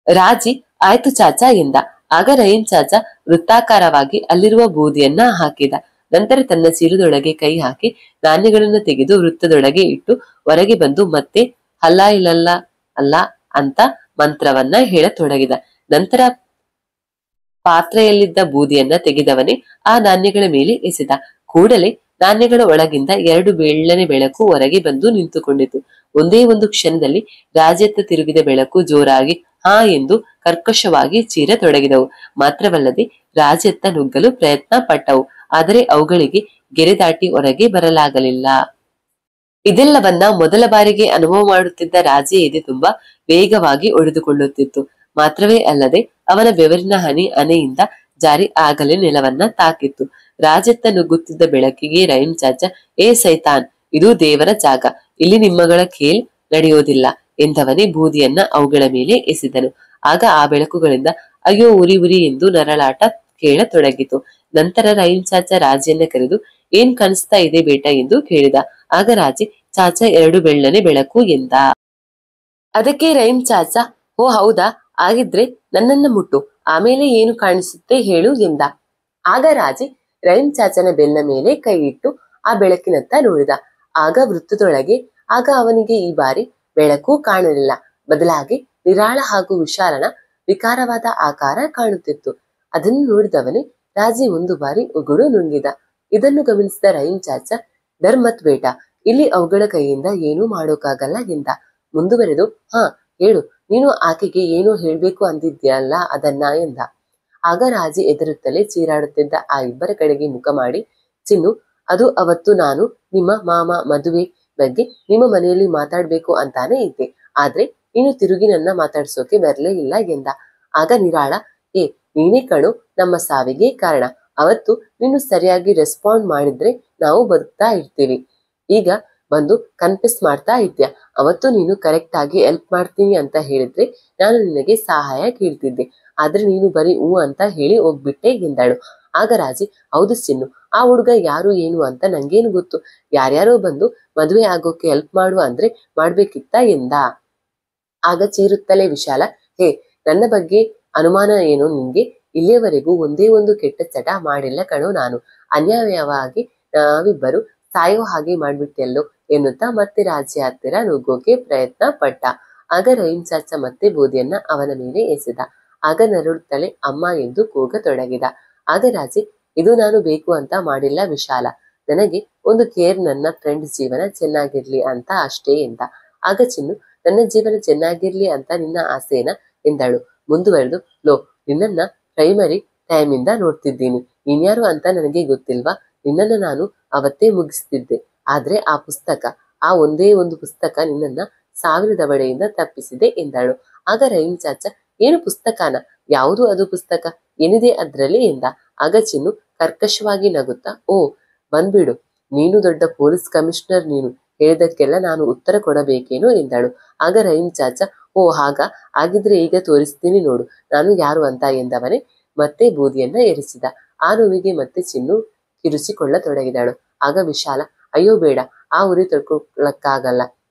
ರಾಜಿ ಆಯ್ತು ಚಾಚಾ ಎಂದ. ಆಗ ರಹೀಂ ಚಾಚಾ ವೃತ್ತಾಕಾರವಾಗಿ ಅಲ್ಲಿರುವ ಬೂದಿಯನ್ನ ಹಾಕಿದ. ನಂತರ ತನ್ನ ಚೀಲದೊಳಗೆ ಕೈ ಹಾಕಿ ನಾಣ್ಯಗಳನ್ನು ತೆಗೆದು ವೃತ್ತದೊಳಗೆ ಇಟ್ಟು ಹೊರಗೆ ಬಂದು ಮತ್ತೆ ಅಲ್ಲಾ ಇಲ್ಲಲ್ಲ ಅಲ್ಲ ಅಂತ ಮಂತ್ರವನ್ನ ಹೇಳತೊಡಗಿದ. ನಂತರ ಪಾತ್ರೆಯಲ್ಲಿದ್ದ ಬೂದಿಯನ್ನ ತೆಗೆದವನೇ ಆ ನಾಣ್ಯಗಳ ಮೇಲೆ ಎಸೆದ. ಕೂಡಲೇ ನಾಣ್ಯಗಳ ಒಳಗಿಂದ 2 ಬೆಳ್ಳನೆ ಬೆಳಕು ಹೊರಗೆ ಬಂದು ನಿಂತುಕೊಂಡಿತು. ಒಂದೇ ಒಂದು ಕ್ಷಣದಲ್ಲಿ ರಾಜ್ಯತ್ತ ತಿರುಗಿದ ಬೆಳಕು ಜೋರಾಗಿ ಹಾ ಎಂದು ಕರ್ಕಶವಾಗಿ ಚೀರತೊಡಗಿದವು. ಮಾತ್ರವಲ್ಲದೆ ರಾಜ್ಯತ್ತ ನುಗ್ಗಲು ಪ್ರಯತ್ನ ಪಟ್ಟವು. ಆದರೆ ಅವುಗಳಿಗೆ ಗೆರೆ ದಾಟಿ ಹೊರಗೆ ಬರಲಾಗಲಿಲ್ಲ. ಇದೆಲ್ಲವನ್ನ ಮೊದಲ ಬಾರಿಗೆ ಅನುಭವ ಮಾಡುತ್ತಿದ್ದ ರಾಜೆ ಎದೆ ತುಂಬಾ ವೇಗವಾಗಿ ಒಡೆದುಕೊಳ್ಳುತ್ತಿತ್ತು. ಮಾತ್ರವೇ ಅಲ್ಲದೆ ಅವನ ಬೆವರಿನ ಹನಿ ಹನೆಯಿಂದ ಜಾರಿ ಆಗಲೇ ನೆಲವನ್ನ ತಾಕಿತ್ತು. ರಾಜೆತ್ತ ನುಗ್ಗುತ್ತಿದ್ದ ಬೆಳಕಿಗೆ ರಹೀಂ ಚಾಚಾ, ಏ ಸೈತಾನ್, ಇದು ದೇವರ ಜಾಗ, ಇಲ್ಲಿ ನಿಮ್ಮಗಳ ಖೇಲ್ ನಡೆಯೋದಿಲ್ಲ ಎಂದವನೇ ಬೂದಿಯನ್ನ ಅವುಗಳ ಮೇಲೆ ಎಸೆದನು. ಆಗ ಆ ಬೆಳಕುಗಳಿಂದ ಅಯ್ಯೋ ಉರಿ ಉರಿ ಎಂದು ನರಳಾಟ ಕೇಳತೊಡಗಿತು. ನಂತರ ರಹೀಂ ಚಾಚಾ ರಾಜೆಯನ್ನ ಕರೆದು, ಏನ್ ಕಾಣಿಸ್ತಾ ಇದೆ ಬೇಟಾ ಎಂದು ಕೇಳಿದ. ಆಗ ರಾಜೆ, ಚಾಚಾ 2 ಬೆಳ್ಳನೆ ಬೆಳಕು ಎಂದ. ಅದಕ್ಕೆ ರಹೀಂ ಚಾಚಾ, ಓ ಹೌದಾ, ಆಗಿದ್ರೆ ನನ್ನನ್ನ ಮುಟ್ಟು, ಆಮೇಲೆ ಏನು ಕಾಣಿಸುತ್ತೆ ಹೇಳು ಎಂದ. ಆಗ ರಾಜೆ ರಹೀಂ ಚಾಚನ ಬೆನ್ನ ಮೇಲೆ ಕೈ ಇಟ್ಟು ಆ ಬೆಳಕಿನತ್ತ ನೋಡಿದ. ಆಗ ವೃತ್ತದೊಳಗೆ ಅವನಿಗೆ ಈ ಬಾರಿ ಬೆಳಕು ಕಾಣಲಿಲ್ಲ. ಬದಲಾಗಿ ನಿರಾಳ ಹಾಗೂ ವಿಶಾಲನ ವಿಕಾರವಾದ ಆಕಾರ ಕಾಣುತ್ತಿತ್ತು. ಅದನ್ನು ನೋಡಿದವನೇ ರಾಜೆ ಒಂದು ಬಾರಿ ಉಗುಳು ನುಂಗಿದ. ಇದನ್ನು ಗಮನಿಸಿದ ರಹೀಂ ಚಾಚಾ, ಡರ್ ಮತ್ ಬೇಟಾ, ಇಲ್ಲಿ ಅವುಗಳ ಕೈಯಿಂದ ಏನೂ ಮಾಡೋಕಾಗಲ್ಲ ಎಂದ. ಮುಂದುವರೆದು, ಹಾ ಹೇಳು, ನೀನು ಆಕೆಗೆ ಏನೋ ಹೇಳ್ಬೇಕು ಅಂದಿದ್ಯಲ್ಲ ಅದನ್ನ ಎಂದ. ಆಗ ರಾಜೆ ಎದುರುತ್ತಲೇ ಚೀರಾಡುತ್ತಿದ್ದ ಆ ಇಬ್ಬರ ಕಡೆಗೆ ಮುಖ ಮಾಡಿ, ಚಿನ್ನು, ಅದು ಅವತ್ತು ನಾನು ನಿಮ್ಮ ಮಾಮ ಮದುವೆ ಬಗ್ಗೆ ನಿಮ್ಮ ಮನೆಯಲ್ಲಿ ಮಾತಾಡ್ಬೇಕು ಅಂತಾನೆ ಇದ್ದೆ. ಆದ್ರೆ ನೀನು ತಿರುಗಿ ನನ್ನ ಮಾತಾಡ್ಸೋಕೆ ಬರಲೇ ಇಲ್ಲ ಎಂದ. ಆಗ ನಿರಾಳ, ಏ ನೀನೇ ಕಣು ನಮ್ಮ ಸಾವಿಗೆ ಕಾರಣ. ಅವತ್ತು ನೀನು ಸರಿಯಾಗಿ ರೆಸ್ಪಾಂಡ್ ಮಾಡಿದ್ರೆ ನಾವು ಬದುಕ್ತಾ ಇರ್ತೀವಿ. ಈಗ ಬಂದು ಕನ್ಫೆಸ್ ಮಾಡ್ತಾ ಇದ್ಯಾ. ಅವತ್ತು ನೀನು ಕರೆಕ್ಟ್ ಆಗಿ ಹೆಲ್ಪ್ ಮಾಡ್ತೀನಿ ಅಂತ ಹೇಳಿದ್ರೆ ನಾನು ನಿನಗೆ ಸಹಾಯ ಕೇಳ್ತಿದ್ದೆ. ಆದ್ರೆ ನೀನು ಬರೀ ಹೂ ಅಂತ ಹೇಳಿ ಹೋಗ್ಬಿಟ್ಟೆ ಎಂದಳು. ಆಗ ರಾಜೆ, ಹೌದು ಚಿನ್ನು, ಆ ಹುಡುಗ ಯಾರು ಏನು ಅಂತ ನಂಗೇನು ಗೊತ್ತು. ಯಾರ್ಯಾರೋ ಬಂದು ಮದುವೆ ಆಗೋಕೆ ಹೆಲ್ಪ್ ಮಾಡು ಅಂದ್ರೆ ಮಾಡ್ಬೇಕಿತ್ತ ಎಂದ. ಆಗ ಚೀರುತ್ತಲೇ ವಿಶಾಲ, ಹೇ, ನನ್ನ ಬಗ್ಗೆ ಅನುಮಾನ ಏನೋ ನಿನ್ಗೆ? ಇಲ್ಲಿಯವರೆಗೂ ಒಂದೇ ಒಂದು ಕೆಟ್ಟ ಚಟ ಮಾಡಿಲ್ಲ ಕಣೋ ನಾನು. ಅನ್ಯಾಯವಾಗಿ ನಾವಿಬ್ಬರು ಸಾಯೋ ಹಾಗೆ ಮಾಡ್ಬಿಟ್ಟೆಲ್ಲೋ ಎನ್ನುತ್ತಾ ಮತ್ತೆ ರಾಜೆ ಹತ್ತಿರ ನುಗ್ಗೋಕೆ ಪ್ರಯತ್ನ ಪಟ್ಟ. ಆಗ ರಹೀಂ ಚಾಚಾ ಮತ್ತೆ ಬೂದಿಯನ್ನ ಅವನ ಮೇಲೆ ಎಸೆದ. ಆಗ ನರಳುತ್ತಲೇ ಅಮ್ಮ ಎಂದು ಕೂಗತೊಡಗಿದ. ಆಗ ರಾಜೆ, ಇದು ನಾನು ಬೇಕು ಅಂತ ಮಾಡಿಲ್ಲ ವಿಶಾಲ, ನನಗೆ ಒಂದು ಕೇರ್, ನನ್ನ ಫ್ರೆಂಡ್ ಜೀವನ ಚೆನ್ನಾಗಿರ್ಲಿ ಅಂತ ಅಷ್ಟೇ ಎಂದ. ಆಗ ಚಿನ್ನು, ನನ್ನ ಜೀವನ ಚೆನ್ನಾಗಿರ್ಲಿ ಅಂತ ನಿನ್ನ ಆಸೆನಾ ಎಂದಳು. ಮುಂದುವರೆದು, ಲೋ, ನಿನ್ನನ್ನ ಪ್ರೈಮರಿ ಟೈಮಿಂದ ನೋಡ್ತಿದ್ದೀನಿ, ನೀನ್ಯಾರು ಅಂತ ನನಗೆ ಗೊತ್ತಿಲ್ವಾ? ನಿನ್ನನ್ನ ನಾನು ಅವತ್ತೇ ಮುಗಿಸ್ತಿದ್ದೆ. ಆದ್ರೆ ಆ ಪುಸ್ತಕ, ಆ ಒಂದೇ ಒಂದು ಪುಸ್ತಕ ನಿನ್ನನ್ನ ಸಾವಿನ ದವಡೆಯಿಂದ ತಪ್ಪಿಸಿದೆ ಎಂದಳು. ಆಗ ರಹೀಂ ಚಾಚಾ, ಏನು ಪುಸ್ತಕನ? ಯಾವುದು ಅದು ಪುಸ್ತಕ? ಏನಿದೆ ಅದ್ರಲ್ಲಿ ಎಂದ. ಆಗ ಚಿನ್ನು ಕರ್ಕಶವಾಗಿ ನಗುತ್ತಾ, ಓ ಬಂದ್ಬಿಡು, ನೀನು ದೊಡ್ಡ ಪೊಲೀಸ್ ಕಮಿಷನರ್, ನೀನು ಹೇಳಿದಕ್ಕೆಲ್ಲ ನಾನು ಉತ್ತರ ಕೊಡಬೇಕೇನೋ ಎಂದಳು. ಆಗ ರಹೀಂ ಚಾಚಾ, ಓ ಆಗಿದ್ರೆ ಈಗ ತೋರಿಸ್ತೀನಿ ನೋಡು ನಾನು ಯಾರು ಅಂತ ಎಂದವನೇ ಮತ್ತೆ ಬೂದಿಯನ್ನ ಎರಚಿದ. ಆ ನೋವಿಗೆ ಮತ್ತೆ ಚಿನ್ನು ಕಿರುಚಿಕೊಳ್ಳತೊಡಗಿದಳು. ಆಗ ವಿಶಾಲ, ಅಯ್ಯೋ ಬೇಡ, ಆ ಉರಿ ತಡ್ಕೊಳ್ಳಕ್ಕಾಗಲ್ಲ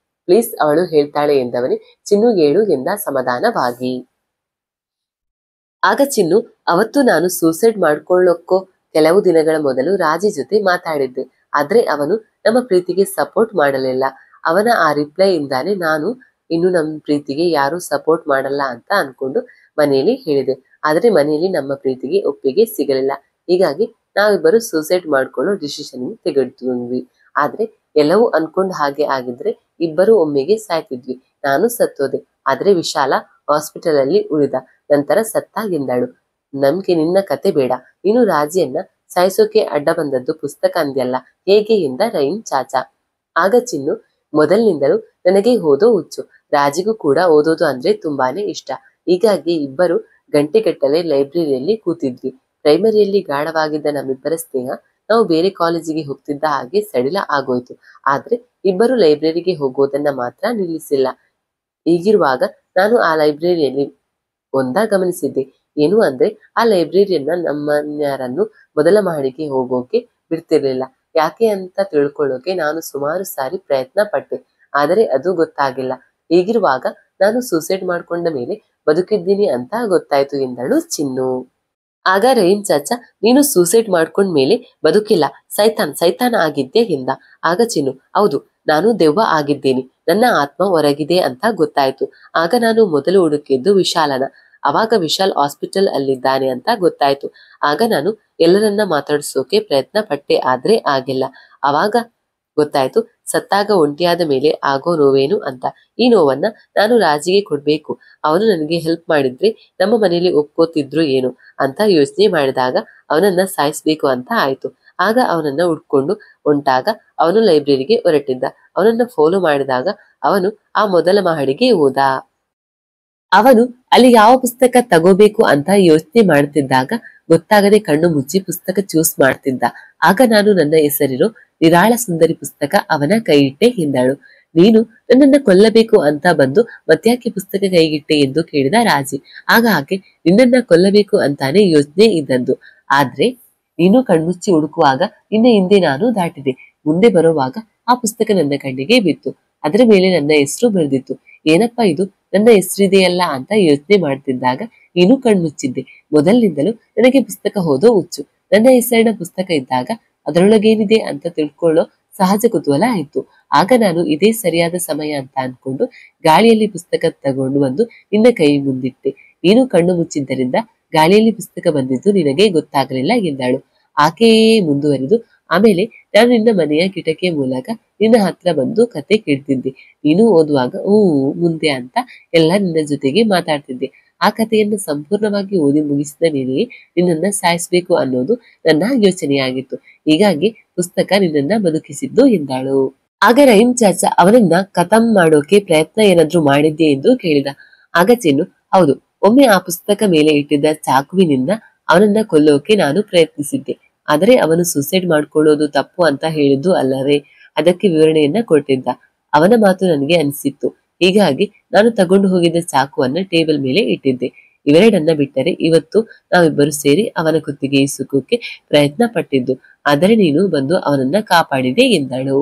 ಪ್ಲೀಸ್, ಅವಳು ಹೇಳ್ತಾಳೆ ಎಂದವನೇ ಚಿನ್ನು ಹೇಳು ಎಂದ ಸಮಾಧಾನವಾಗಿ. ಆಗ ಚಿನ್ನು, ಅವತ್ತು ನಾನು ಸೂಸೈಡ್ ಮಾಡ್ಕೊಳ್ಳೋಕ್ಕೋ ಕೆಲವು ದಿನಗಳ ಮೊದಲು ರಾಜಿ ಜೊತೆ ಮಾತಾಡಿದ್ದೆ. ಆದ್ರೆ ಅವನು ನಮ್ಮ ಪ್ರೀತಿಗೆ ಸಪೋರ್ಟ್ ಮಾಡಲಿಲ್ಲ. ಅವನ ಆ ರಿಪ್ಲೈ ಇಂದಾನೆ ನಾನು ಇನ್ನು ನಮ್ಮ ಪ್ರೀತಿಗೆ ಯಾರು ಸಪೋರ್ಟ್ ಮಾಡಲ್ಲ ಅಂತ ಅನ್ಕೊಂಡು ಮನೆಯಲ್ಲಿ ಹೇಳಿದೆ. ಆದ್ರೆ ಮನೆಯಲ್ಲಿ ನಮ್ಮ ಪ್ರೀತಿಗೆ ಒಪ್ಪಿಗೆ ಸಿಗಲಿಲ್ಲ. ಹೀಗಾಗಿ ನಾವಿಬ್ಬರು ಸೂಸೈಡ್ ಮಾಡ್ಕೊಳ್ಳೋ ಡಿಸಿಷನ್ ತೆಗೆದುಕೊಂಡ್ವಿ. ಆದ್ರೆ ಎಲ್ಲವೂ ಅನ್ಕೊಂಡ್ ಹಾಗೆ ಆಗಿದ್ರೆ ಇಬ್ಬರು ಒಮ್ಮೆಗೆ ಸಾಯ್ತಿದ್ವಿ. ನಾನು ಸತ್ತೋದೆ, ಆದ್ರೆ ವಿಶಾಲ ಹಾಸ್ಪಿಟಲ್ ಅಲ್ಲಿ ಉಳಿದ, ನಂತರ ಸತ್ತ ಎಂದಳು. ನಮ್ಗೆ ನಿನ್ನ ಕತೆ ಬೇಡ, ನೀನು ರಾಜಿಯನ್ನ ಸಾಯಿಸೋಕೆ ಅಡ್ಡ ಬಂದದ್ದು ಪುಸ್ತಕ ಅಂದ್ಯಲ್ಲ, ಹೇಗೆ ಎಂದ ರಹೀಂ ಚಾಚಾ. ಆಗ ಚಿನ್ನು, ಮೊದಲಿನಿಂದಲೂ ನನಗೆ ಓದೋ ಹುಚ್ಚು, ರಾಜಿಗೂ ಕೂಡ ಓದೋದು ಅಂದ್ರೆ ತುಂಬಾನೇ ಇಷ್ಟ. ಹೀಗಾಗಿ ಇಬ್ಬರು ಗಂಟೆಗಟ್ಟಲೆ ಲೈಬ್ರರಿಯಲ್ಲಿ ಕೂತಿದ್ವಿ. ಪ್ರೈಮರಿಯಲ್ಲಿ ಗಾಢವಾಗಿದ್ದ ನಮ್ಮಿಬ್ಬರ ಸ್ನೇಹ ನಾವು ಬೇರೆ ಕಾಲೇಜಿಗೆ ಹೋಗ್ತಿದ್ದ ಹಾಗೆ ಸಡಿಲ ಆಗೋಯ್ತು. ಆದ್ರೆ ಇಬ್ಬರು ಲೈಬ್ರರಿಗೆ ಹೋಗೋದನ್ನ ಮಾತ್ರ ನಿಲ್ಲಿಸಿಲ್ಲ. ಹೀಗಿರುವಾಗ ನಾನು ಆ ಲೈಬ್ರರಿಯಲ್ಲಿ ಗಮನಿಸಿದ್ದೆ. ಏನು ಅಂದ್ರೆ ಆ ಲೈಬ್ರರಿಯನ್ನ ನಮ್ಮನ್ಯಾರನ್ನು ಮೊದಲ ಮಹಡಿಗೆ ಹೋಗೋಕೆ ಬಿಡ್ತಿರ್ಲಿಲ್ಲ. ಯಾಕೆ ಅಂತ ತಿಳ್ಕೊಳ್ಳೋಕೆ ನಾನು ಸುಮಾರು ಸಾರಿ ಪ್ರಯತ್ನ ಪಟ್ಟೆ, ಆದರೆ ಅದು ಗೊತ್ತಾಗಿಲ್ಲ. ಹೀಗಿರುವಾಗ ನಾನು ಸೂಸೈಡ್ ಮಾಡ್ಕೊಂಡ ಮೇಲೆ ಬದುಕಿದ್ದೀನಿ ಅಂತ ಗೊತ್ತಾಯ್ತು ಎಂದಳು ಚಿನ್ನು. ಆಗ ರಹೀಂ ಚಾಚಾ, ನೀನು ಸೂಸೈಡ್ ಮಾಡ್ಕೊಂಡ್ ಮೇಲೆ ಬದುಕಿಲ್ಲ, ಸೈತಾನ ಆಗಿದ್ದೆ ಎಂದ. ಆಗ ಚಿನ್ನು, ಹೌದು, ನಾನು ದೆವ್ವ ಆಗಿದ್ದೇನೆ, ನನ್ನ ಆತ್ಮ ಹೊರಗಿದೆ ಅಂತ ಗೊತ್ತಾಯ್ತು. ಆಗ ನಾನು ಮೊದಲು ಹುಡುಕಿದ್ದು ವಿಶಾಲನ. ಅವಾಗ ವಿಶಾಲ್ ಹಾಸ್ಪಿಟಲ್ ಅಲ್ಲಿದ್ದಾನೆ ಅಂತ ಗೊತ್ತಾಯ್ತು. ಆಗ ನಾನು ಎಲ್ಲರನ್ನ ಮಾತಾಡಿಸೋಕೆ ಪ್ರಯತ್ನ ಪಟ್ಟೆ, ಆದ್ರೆ ಆಗಿಲ್ಲ. ಅವಾಗ ಗೊತ್ತಾಯ್ತು ಸತ್ತಾಗ ಒಂಟಿಯಾದ ಮೇಲೆ ಆಗೋ ನೋವೇನು ಅಂತ. ಈ ನೋವನ್ನ ನಾನು ರಾಜಿಗೆ ಕೊಡ್ಬೇಕು, ಅವನು ನನಗೆ ಹೆಲ್ಪ್ ಮಾಡಿದ್ರೆ ನಮ್ಮ ಮನೇಲಿ ಒಪ್ಕೋತಿದ್ರು ಏನು ಅಂತ ಯೋಚನೆ ಮಾಡಿದಾಗ ಅವನನ್ನ ಸಾಯಿಸ್ಬೇಕು ಅಂತ ಆಯ್ತು. ಆಗ ಅವನನ್ನ ಹುಡ್ಕೊಂಡು ಹೊಂಟಾಗ ಅವನು ಲೈಬ್ರರಿಗೆ ಹೊರಟಿದ್ದ. ಅವನನ್ನ ಫಾಲೋ ಮಾಡಿದಾಗ ಅವನು ಆ ಮೊದಲ ಮಹಡಿಗೆ ಹೋದ. ಅವನು ಅಲ್ಲಿ ಯಾವ ಪುಸ್ತಕ ತಗೋಬೇಕು ಅಂತ ಯೋಚನೆ ಮಾಡ್ತಿದ್ದಾಗ ಗೊತ್ತಾಗದೆ ಕಣ್ಣು ಮುಚ್ಚಿ ಪುಸ್ತಕ ಚೂಸ್ ಮಾಡ್ತಿದ್ದ. ಆಗ ನಾನು ನನ್ನ ಹೆಸರಿರೋ ನಿರಾಳ ಸುಂದರಿ ಪುಸ್ತಕ ಅವನ ಕೈಯಿಟ್ಟೆ ಎಂದಳು. ನೀನು ನನ್ನನ್ನ ಕೊಲ್ಲಬೇಕು ಅಂತ ಬಂದು ಮತ್ಯಾಕೆ ಪುಸ್ತಕ ಕೈಗಿಟ್ಟೆ ಎಂದು ಕೇಳಿದ ರಾಜಿ. ಆಗ ಆಕೆ ನಿನ್ನನ್ನ ಕೊಲ್ಲಬೇಕು ಅಂತಾನೆ ಯೋಚನೆ ಇದ್ದದ್ದು, ಆದ್ರೆ ನೀನು ಕಣ್ಮುಚ್ಚಿ ಹುಡುಕುವಾಗ ನಿನ್ನ ಹಿಂದೆ ನಾನು ದಾಟಿದೆ. ಮುಂದೆ ಬರುವಾಗ ಆ ಪುಸ್ತಕ ನನ್ನ ಕಣ್ಣಿಗೆ ಬಿತ್ತು. ಅದರ ಮೇಲೆ ನನ್ನ ಹೆಸರು ಬರೆದಿತ್ತು. ಏನಪ್ಪಾ ಇದು, ನನ್ನ ಹೆಸರಿದೆಯಲ್ಲ ಅಂತ ಯೋಚನೆ ಮಾಡ್ತಿದ್ದಾಗ ನೀನು ಕಣ್ಮುಚ್ಚಿದ್ದೆ. ಮೊದಲಿನಿಂದಲೂ ನನಗೆ ಪುಸ್ತಕ ಓದೋ ಹುಚ್ಚು. ನನ್ನ ಹೆಸರಿನ ಪುಸ್ತಕ ಇದ್ದಾಗ ಅದರೊಳಗೇನಿದೆ ಅಂತ ತಿಳ್ಕೊಳ್ಳೋ ಸಹಜ ಕುತೂಹಲ ಆಯ್ತು. ಆಗ ನಾನು ಇದೇ ಸರಿಯಾದ ಸಮಯ ಅಂತ ಅನ್ಕೊಂಡು ಗಾಳಿಯಲ್ಲಿ ಪುಸ್ತಕ ತಗೊಂಡು ಬಂದು ನಿನ್ನ ಕೈ ಮುಂದಿಟ್ಟೆ. ನೀನು ಕಣ್ಣು ಮುಚ್ಚಿದ್ದರಿಂದ ಗಾಳಿಯಲ್ಲಿ ಪುಸ್ತಕ ಬಂದಿದ್ದು ನಿನಗೆ ಗೊತ್ತಾಗಲಿಲ್ಲ ಎಂದಳು. ಆಕೆಯೇ ಮುಂದುವರಿದು, ಆಮೇಲೆ ನಾನು ನಿನ್ನ ಮನೆಯ ಕಿಟಕಿಯ ಮೂಲಕ ನಿನ್ನ ಹತ್ರ ಬಂದು ಕತೆ ಕೇಳ್ತಿದ್ದೆ. ನೀನು ಓದುವಾಗ ಮುಂದೆ ಅಂತ ಎಲ್ಲ ನಿನ್ನ ಜೊತೆಗೆ ಮಾತಾಡ್ತಿದ್ದೆ. ಆ ಕಥೆಯನ್ನು ಸಂಪೂರ್ಣವಾಗಿ ಓದಿ ಮುಗಿಸಿದ ಮೇಲೆಯೇ ನಿನ್ನನ್ನ ಸಾಯಿಸ್ಬೇಕು ಅನ್ನೋದು ನನ್ನ ಯೋಚನೆಯಾಗಿತ್ತು. ಹೀಗಾಗಿ ಪುಸ್ತಕ ನಿನ್ನನ್ನ ಬದುಕಿಸಿದ್ದು ಎಂದಳು. ಆಗ ರಹೀಂ ಚಾಚಾ ಅವನನ್ನ ಖತಮ್ ಮಾಡೋಕೆ ಪ್ರಯತ್ನ ಏನಾದ್ರೂ ಮಾಡಿದ್ದೆ ಎಂದು ಕೇಳಿದ. ಆಗ ಚಿನ್ನು, ಹೌದು, ಒಮ್ಮೆ ಆ ಪುಸ್ತಕ ಮೇಲೆ ಇಟ್ಟಿದ್ದ ಚಾಕುವಿನಿಂದ ಅವನನ್ನ ಕೊಲ್ಲೋಕೆ ನಾನು ಪ್ರಯತ್ನಿಸಿದ್ದೆ. ಆದರೆ ಅವನು ಸೂಸೈಡ್ ಮಾಡ್ಕೊಳ್ಳೋದು ತಪ್ಪು ಅಂತ ಹೇಳಿದ್ದು ಅಲ್ಲವೇ, ಅದಕ್ಕೆ ವಿವರಣೆಯನ್ನ ಕೊಟ್ಟಿದ್ದ. ಅವನ ಮಾತು ನನಗೆ ಅನಿಸಿತ್ತು. ಹೀಗಾಗಿ ನಾನು ತಗೊಂಡು ಹೋಗಿದ್ದ ಚಾಕುವನ್ನ ಟೇಬಲ್ ಮೇಲೆ ಇಟ್ಟಿದ್ದೆ. ಇವೆರಡನ್ನ ಬಿಟ್ಟರೆ ಇವತ್ತು ನಾವಿಬ್ಬರು ಸೇರಿ ಅವನ ಕುತ್ತಿಗೆ ಸುಖಕ್ಕೆ ಪ್ರಯತ್ನ ಪಟ್ಟಿದ್ದು. ಆದರೆ ನೀನು ಬಂದು ಅವನನ್ನ ಕಾಪಾಡಿದೆ ಎಂದಳು.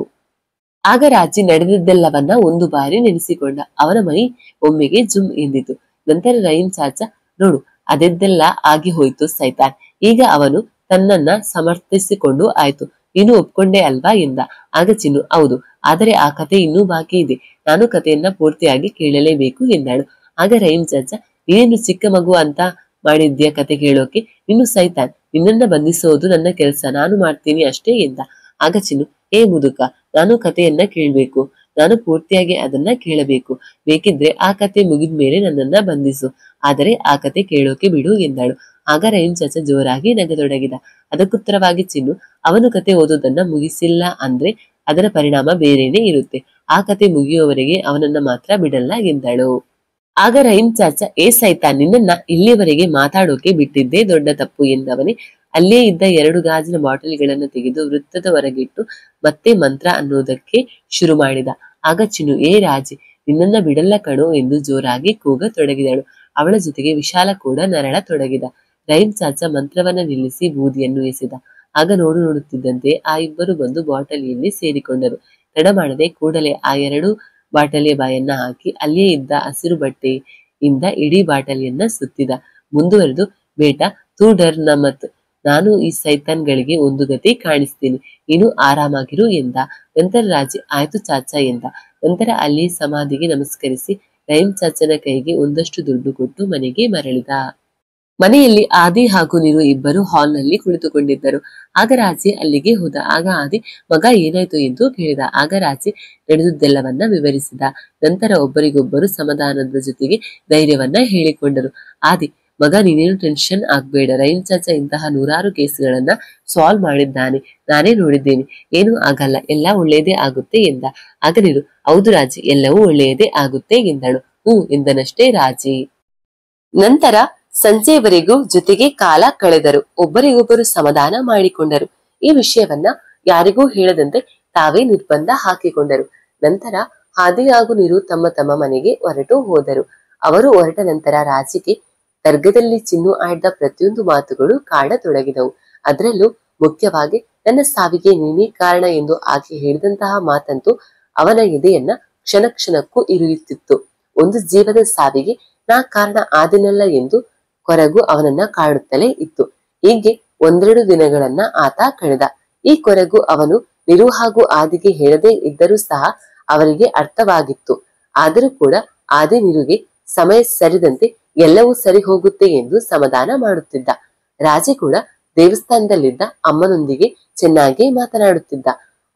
ಆಗ ರಾಜಿ ನಡೆದಿದ್ದೆಲ್ಲವನ್ನ ಒಂದು ಬಾರಿ ನೆನೆಸಿಕೊಂಡ. ಅವನ ಮೈ ಒಮ್ಮೆಗೆ ಜುಮ್ ಎಂದಿತು. ನಂತರ ರಹೀಂ ಚಾಚಾ, ನೋಡು, ಅದೆದ್ದೆಲ್ಲ ಆಗಿ ಹೋಯ್ತು ಸೈತಾನ್. ಈಗ ಅವನು ತನ್ನನ್ನ ಸಮರ್ಥಿಸಿಕೊಂಡು ಆಯ್ತು. ನೀನು ಒಪ್ಕೊಂಡೆ ಅಲ್ವಾ ಎಂದ. ಆಗ ಚಿನ್ನು, ಹೌದು, ಆದರೆ ಆ ಕತೆ ಇನ್ನೂ ಬಾಕಿ ಇದೆ. ನಾನು ಕಥೆಯನ್ನ ಪೂರ್ತಿಯಾಗಿ ಕೇಳಲೇಬೇಕು ಎಂದಳು. ಆಗ ರಹೀಂ ಚಾಚಾ, ನೀನೇನು ಚಿಕ್ಕ ಮಗು ಅಂತ ಮಾಡಿದ್ಯಾ ಕತೆ ಕೇಳೋಕೆ? ನೀನು ಸೈತಾನ್, ನಿನ್ನನ್ನ ಬಂಧಿಸೋದು ನನ್ನ ಕೆಲಸ, ನಾನು ಮಾಡ್ತೀನಿ ಅಷ್ಟೇ ಎಂದ. ಆಗ ಚಿನ್ನು, ಏ ಮುದುಕ, ನಾನು ಕಥೆಯನ್ನ ಕೇಳ್ಬೇಕು, ನಾನು ಪೂರ್ತಿಯಾಗಿ ಅದನ್ನ ಕೇಳಬೇಕು. ಬೇಕಿದ್ರೆ ಆ ಕತೆ ಮುಗಿದ ಮೇಲೆ ನನ್ನನ್ನ ಬಂಧಿಸು, ಆದರೆ ಆ ಕತೆ ಕೇಳೋಕೆ ಬಿಡು ಎಂದಳು. ಆಗ ರಹೀಂ ಚಾಚಾ ಜೋರಾಗಿ ನಗತೊಡಗಿದ. ಅದಕ್ಕುತ್ತರವಾಗಿ ಚಿನ್ನು, ಅವನು ಕತೆ ಓದೋದನ್ನ ಮುಗಿಸಿಲ್ಲ ಅಂದ್ರೆ ಅದರ ಪರಿಣಾಮ ಬೇರೆನೇ ಇರುತ್ತೆ. ಆ ಕತೆ ಮುಗಿಯುವವರೆಗೆ ಅವನನ್ನ ಮಾತ್ರ ಬಿಡಲ್ಲ ಎಂದಳು. ಆಗ ರಹೀಂ ಚಾಚಾ, ಏ ಸೈತಾನ್, ನಿನ್ನನ್ನ ಇಲ್ಲಿಯವರೆಗೆ ಮಾತಾಡೋಕೆ ಬಿಟ್ಟಿದ್ದೇ ದೊಡ್ಡ ತಪ್ಪು ಎಂದವನೇ ಅಲ್ಲೇ ಇದ್ದ 2 ಗಾಜಿನ ಬಾಟಲಿಗಳನ್ನ ತೆಗೆದು ವೃತ್ತದ ಹೊರಗಿಟ್ಟು ಮತ್ತೆ ಮಂತ್ರ ಅನ್ನೋದಕ್ಕೆ ಶುರು ಮಾಡಿದ. ಆಗ ಚಿನ್ನು, ಏ ರಾಜಿ, ನಿನ್ನನ್ನ ಬಿಡಲ್ಲ ಕಣೋ ಎಂದು ಜೋರಾಗಿ ಕೂಗತೊಡಗಿದಳು. ಅವಳ ಜೊತೆಗೆ ವಿಶಾಲ ಕೂಡ ನರಳತೊಡಗಿದ. ರಹೀಂ ಚಾಚಾ ಮಂತ್ರವನ್ನ ನಿಲ್ಲಿಸಿ ಬೂದಿಯನ್ನು ಎಸೆದ. ಆಗ ನೋಡುತ್ತಿದ್ದಂತೆ ಆ ಇಬ್ಬರು ಬಂದು ಬಾಟಲಿಯಲ್ಲಿ ಸೇರಿಕೊಂಡರು. ತಡ ಮಾಡದೆ ಕೂಡಲೇ ಆ 2 ಬಾಟಲಿಯ ಬಾಯನ್ನ ಹಾಕಿ ಅಲ್ಲಿಯೇ ಇದ್ದ ಹಸಿರು ಬಟ್ಟೆಯಿಂದ ಇಡೀ ಬಾಟಲಿಯನ್ನ ಸುತ್ತಿದ. ಮುಂದುವರೆದು, ಬೇಟಾ ತೂ ಡರ್ ನ ಮತ್, ನಾನು ಈ ಸೈತಾನ್ಗಳಿಗೆ ಒಂದು ಗತಿ ಕಾಣಿಸ್ತೀನಿ, ನೀನು ಆರಾಮಾಗಿರು ಎಂದ. ನಂತರ ರಾಜಿ, ಆಯ್ತು ಚಾಚಾ ಎಂದ. ನಂತರ ಅಲ್ಲಿ ಸಮಾಧಿಗೆ ನಮಸ್ಕರಿಸಿ ರಹೀಂ ಚಾಚನ ಕೈಗೆ ಒಂದಷ್ಟು ದುಡ್ಡು ಕೊಟ್ಟು ಮನೆಗೆ ಮರಳಿದ. ಮನೆಯಲ್ಲಿ ಆದಿ ಹಾಗೂ ನೀರು ಇಬ್ಬರು ಹಾಲ್ನಲ್ಲಿ ಕುಳಿತುಕೊಂಡಿದ್ದರು. ಆಗ ರಾಜಿ ಅಲ್ಲಿಗೆ ಹೋದ. ಆಗ ಆದಿ, ಮಗ ಏನಾಯ್ತು ಎಂದು ಕೇಳಿದ. ಆಗ ರಾಜಿ ನಡೆದುದೆಲ್ಲವನ್ನ ವಿವರಿಸಿದ. ನಂತರ ಒಬ್ಬರಿಗೊಬ್ಬರು ಸಮಾಧಾನದ ಜೊತೆಗೆ ಧೈರ್ಯವನ್ನ ಹೇಳಿಕೊಂಡರು. ಆದಿ, ಮಗ ನೀನೇನು ಟೆನ್ಷನ್ ಆಗ್ಬೇಡ, ರಹೀಂ ಚಾಚಾ ಇಂತಹ 100 ಕೇಸ್ಗಳನ್ನ ಸಾಲ್ವ್ ಮಾಡಿದ್ದಾನೆ, ನಾನೇ ನೋಡಿದ್ದೇನೆ, ಏನೂ ಆಗಲ್ಲ, ಎಲ್ಲ ಒಳ್ಳೆಯದೇ ಆಗುತ್ತೆ ಎಂದ. ಆಗ ನೀರು, ಹೌದು ರಾಜಿ, ಎಲ್ಲವೂ ಒಳ್ಳೆಯದೇ ಆಗುತ್ತೆ ಎಂದಳು. ಎಂದನಷ್ಟೇ ರಾಜಿ. ನಂತರ ಸಂಜೆಯವರೆಗೂ ಜೊತೆಗೆ ಕಾಲ ಕಳೆದರು. ಒಬ್ಬರಿಗೊಬ್ಬರು ಸಮಾಧಾನ ಮಾಡಿಕೊಂಡರು. ಈ ವಿಷಯವನ್ನ ಯಾರಿಗೂ ಹೇಳದಂತೆ ತಾವೇ ನಿರ್ಬಂಧ ಹಾಕಿಕೊಂಡರು. ನಂತರ ಆದಿ ಹಾಗೂ ನೀರು ತಮ್ಮ ತಮ್ಮ ಮನೆಗೆ ಹೊರಟು ಹೋದರು. ಅವರು ಹೊರಟ ನಂತರ ರಾಜಿಗೆ ದರ್ಗದಲ್ಲಿ ಚಿನ್ನು ಆಡಿದ ಪ್ರತಿಯೊಂದು ಮಾತುಗಳು ಕಾಡತೊಡಗಿದವು. ಅದರಲ್ಲೂ ಮುಖ್ಯವಾಗಿ ನನ್ನ ಸಾವಿಗೆ ನೀನೇ ಕಾರಣ ಎಂದು ಆಕೆ ಹೇಳಿದಂತಹ ಮಾತಂತೂ ಅವನ ಎದೆಯನ್ನ ಕ್ಷಣ ಕ್ಷಣಕ್ಕೂ ಇರಿಯುತ್ತಿತ್ತು. ಒಂದು ಜೀವದ ಸಾವಿಗೆ ನಾ ಕಾರಣ ಆದನಲ್ಲ ಎಂದು ಕೊರಗು ಅವನನ್ನ ಕಾಡುತ್ತಲೇ ಇತ್ತು. ಹೀಗೆ 1-2 ದಿನಗಳನ್ನ ಆತ ಕಳೆದ. ಈ ಕೊರಗು ಅವನು ನಿರು ಹಾಗೂ ಆದಿಗೆ ಹೇಳದೇ ಇದ್ದರೂ ಸಹ ಅವರಿಗೆ ಅರ್ಥವಾಗಿತ್ತು. ಆದರೂ ಕೂಡ ಆದಿ ನಿರುಗೆ ಸಮಯ ಸರಿದಂತೆ ಎಲ್ಲವೂ ಸರಿ ಹೋಗುತ್ತೆ ಎಂದು ಸಮಾಧಾನ ಮಾಡುತ್ತಿದ್ದ. ರಾಜೆ ಕೂಡ ದೇವಸ್ಥಾನದಲ್ಲಿದ್ದ ಅಮ್ಮನೊಂದಿಗೆ ಚೆನ್ನಾಗಿ ಮಾತನಾಡುತ್ತಿದ್ದ.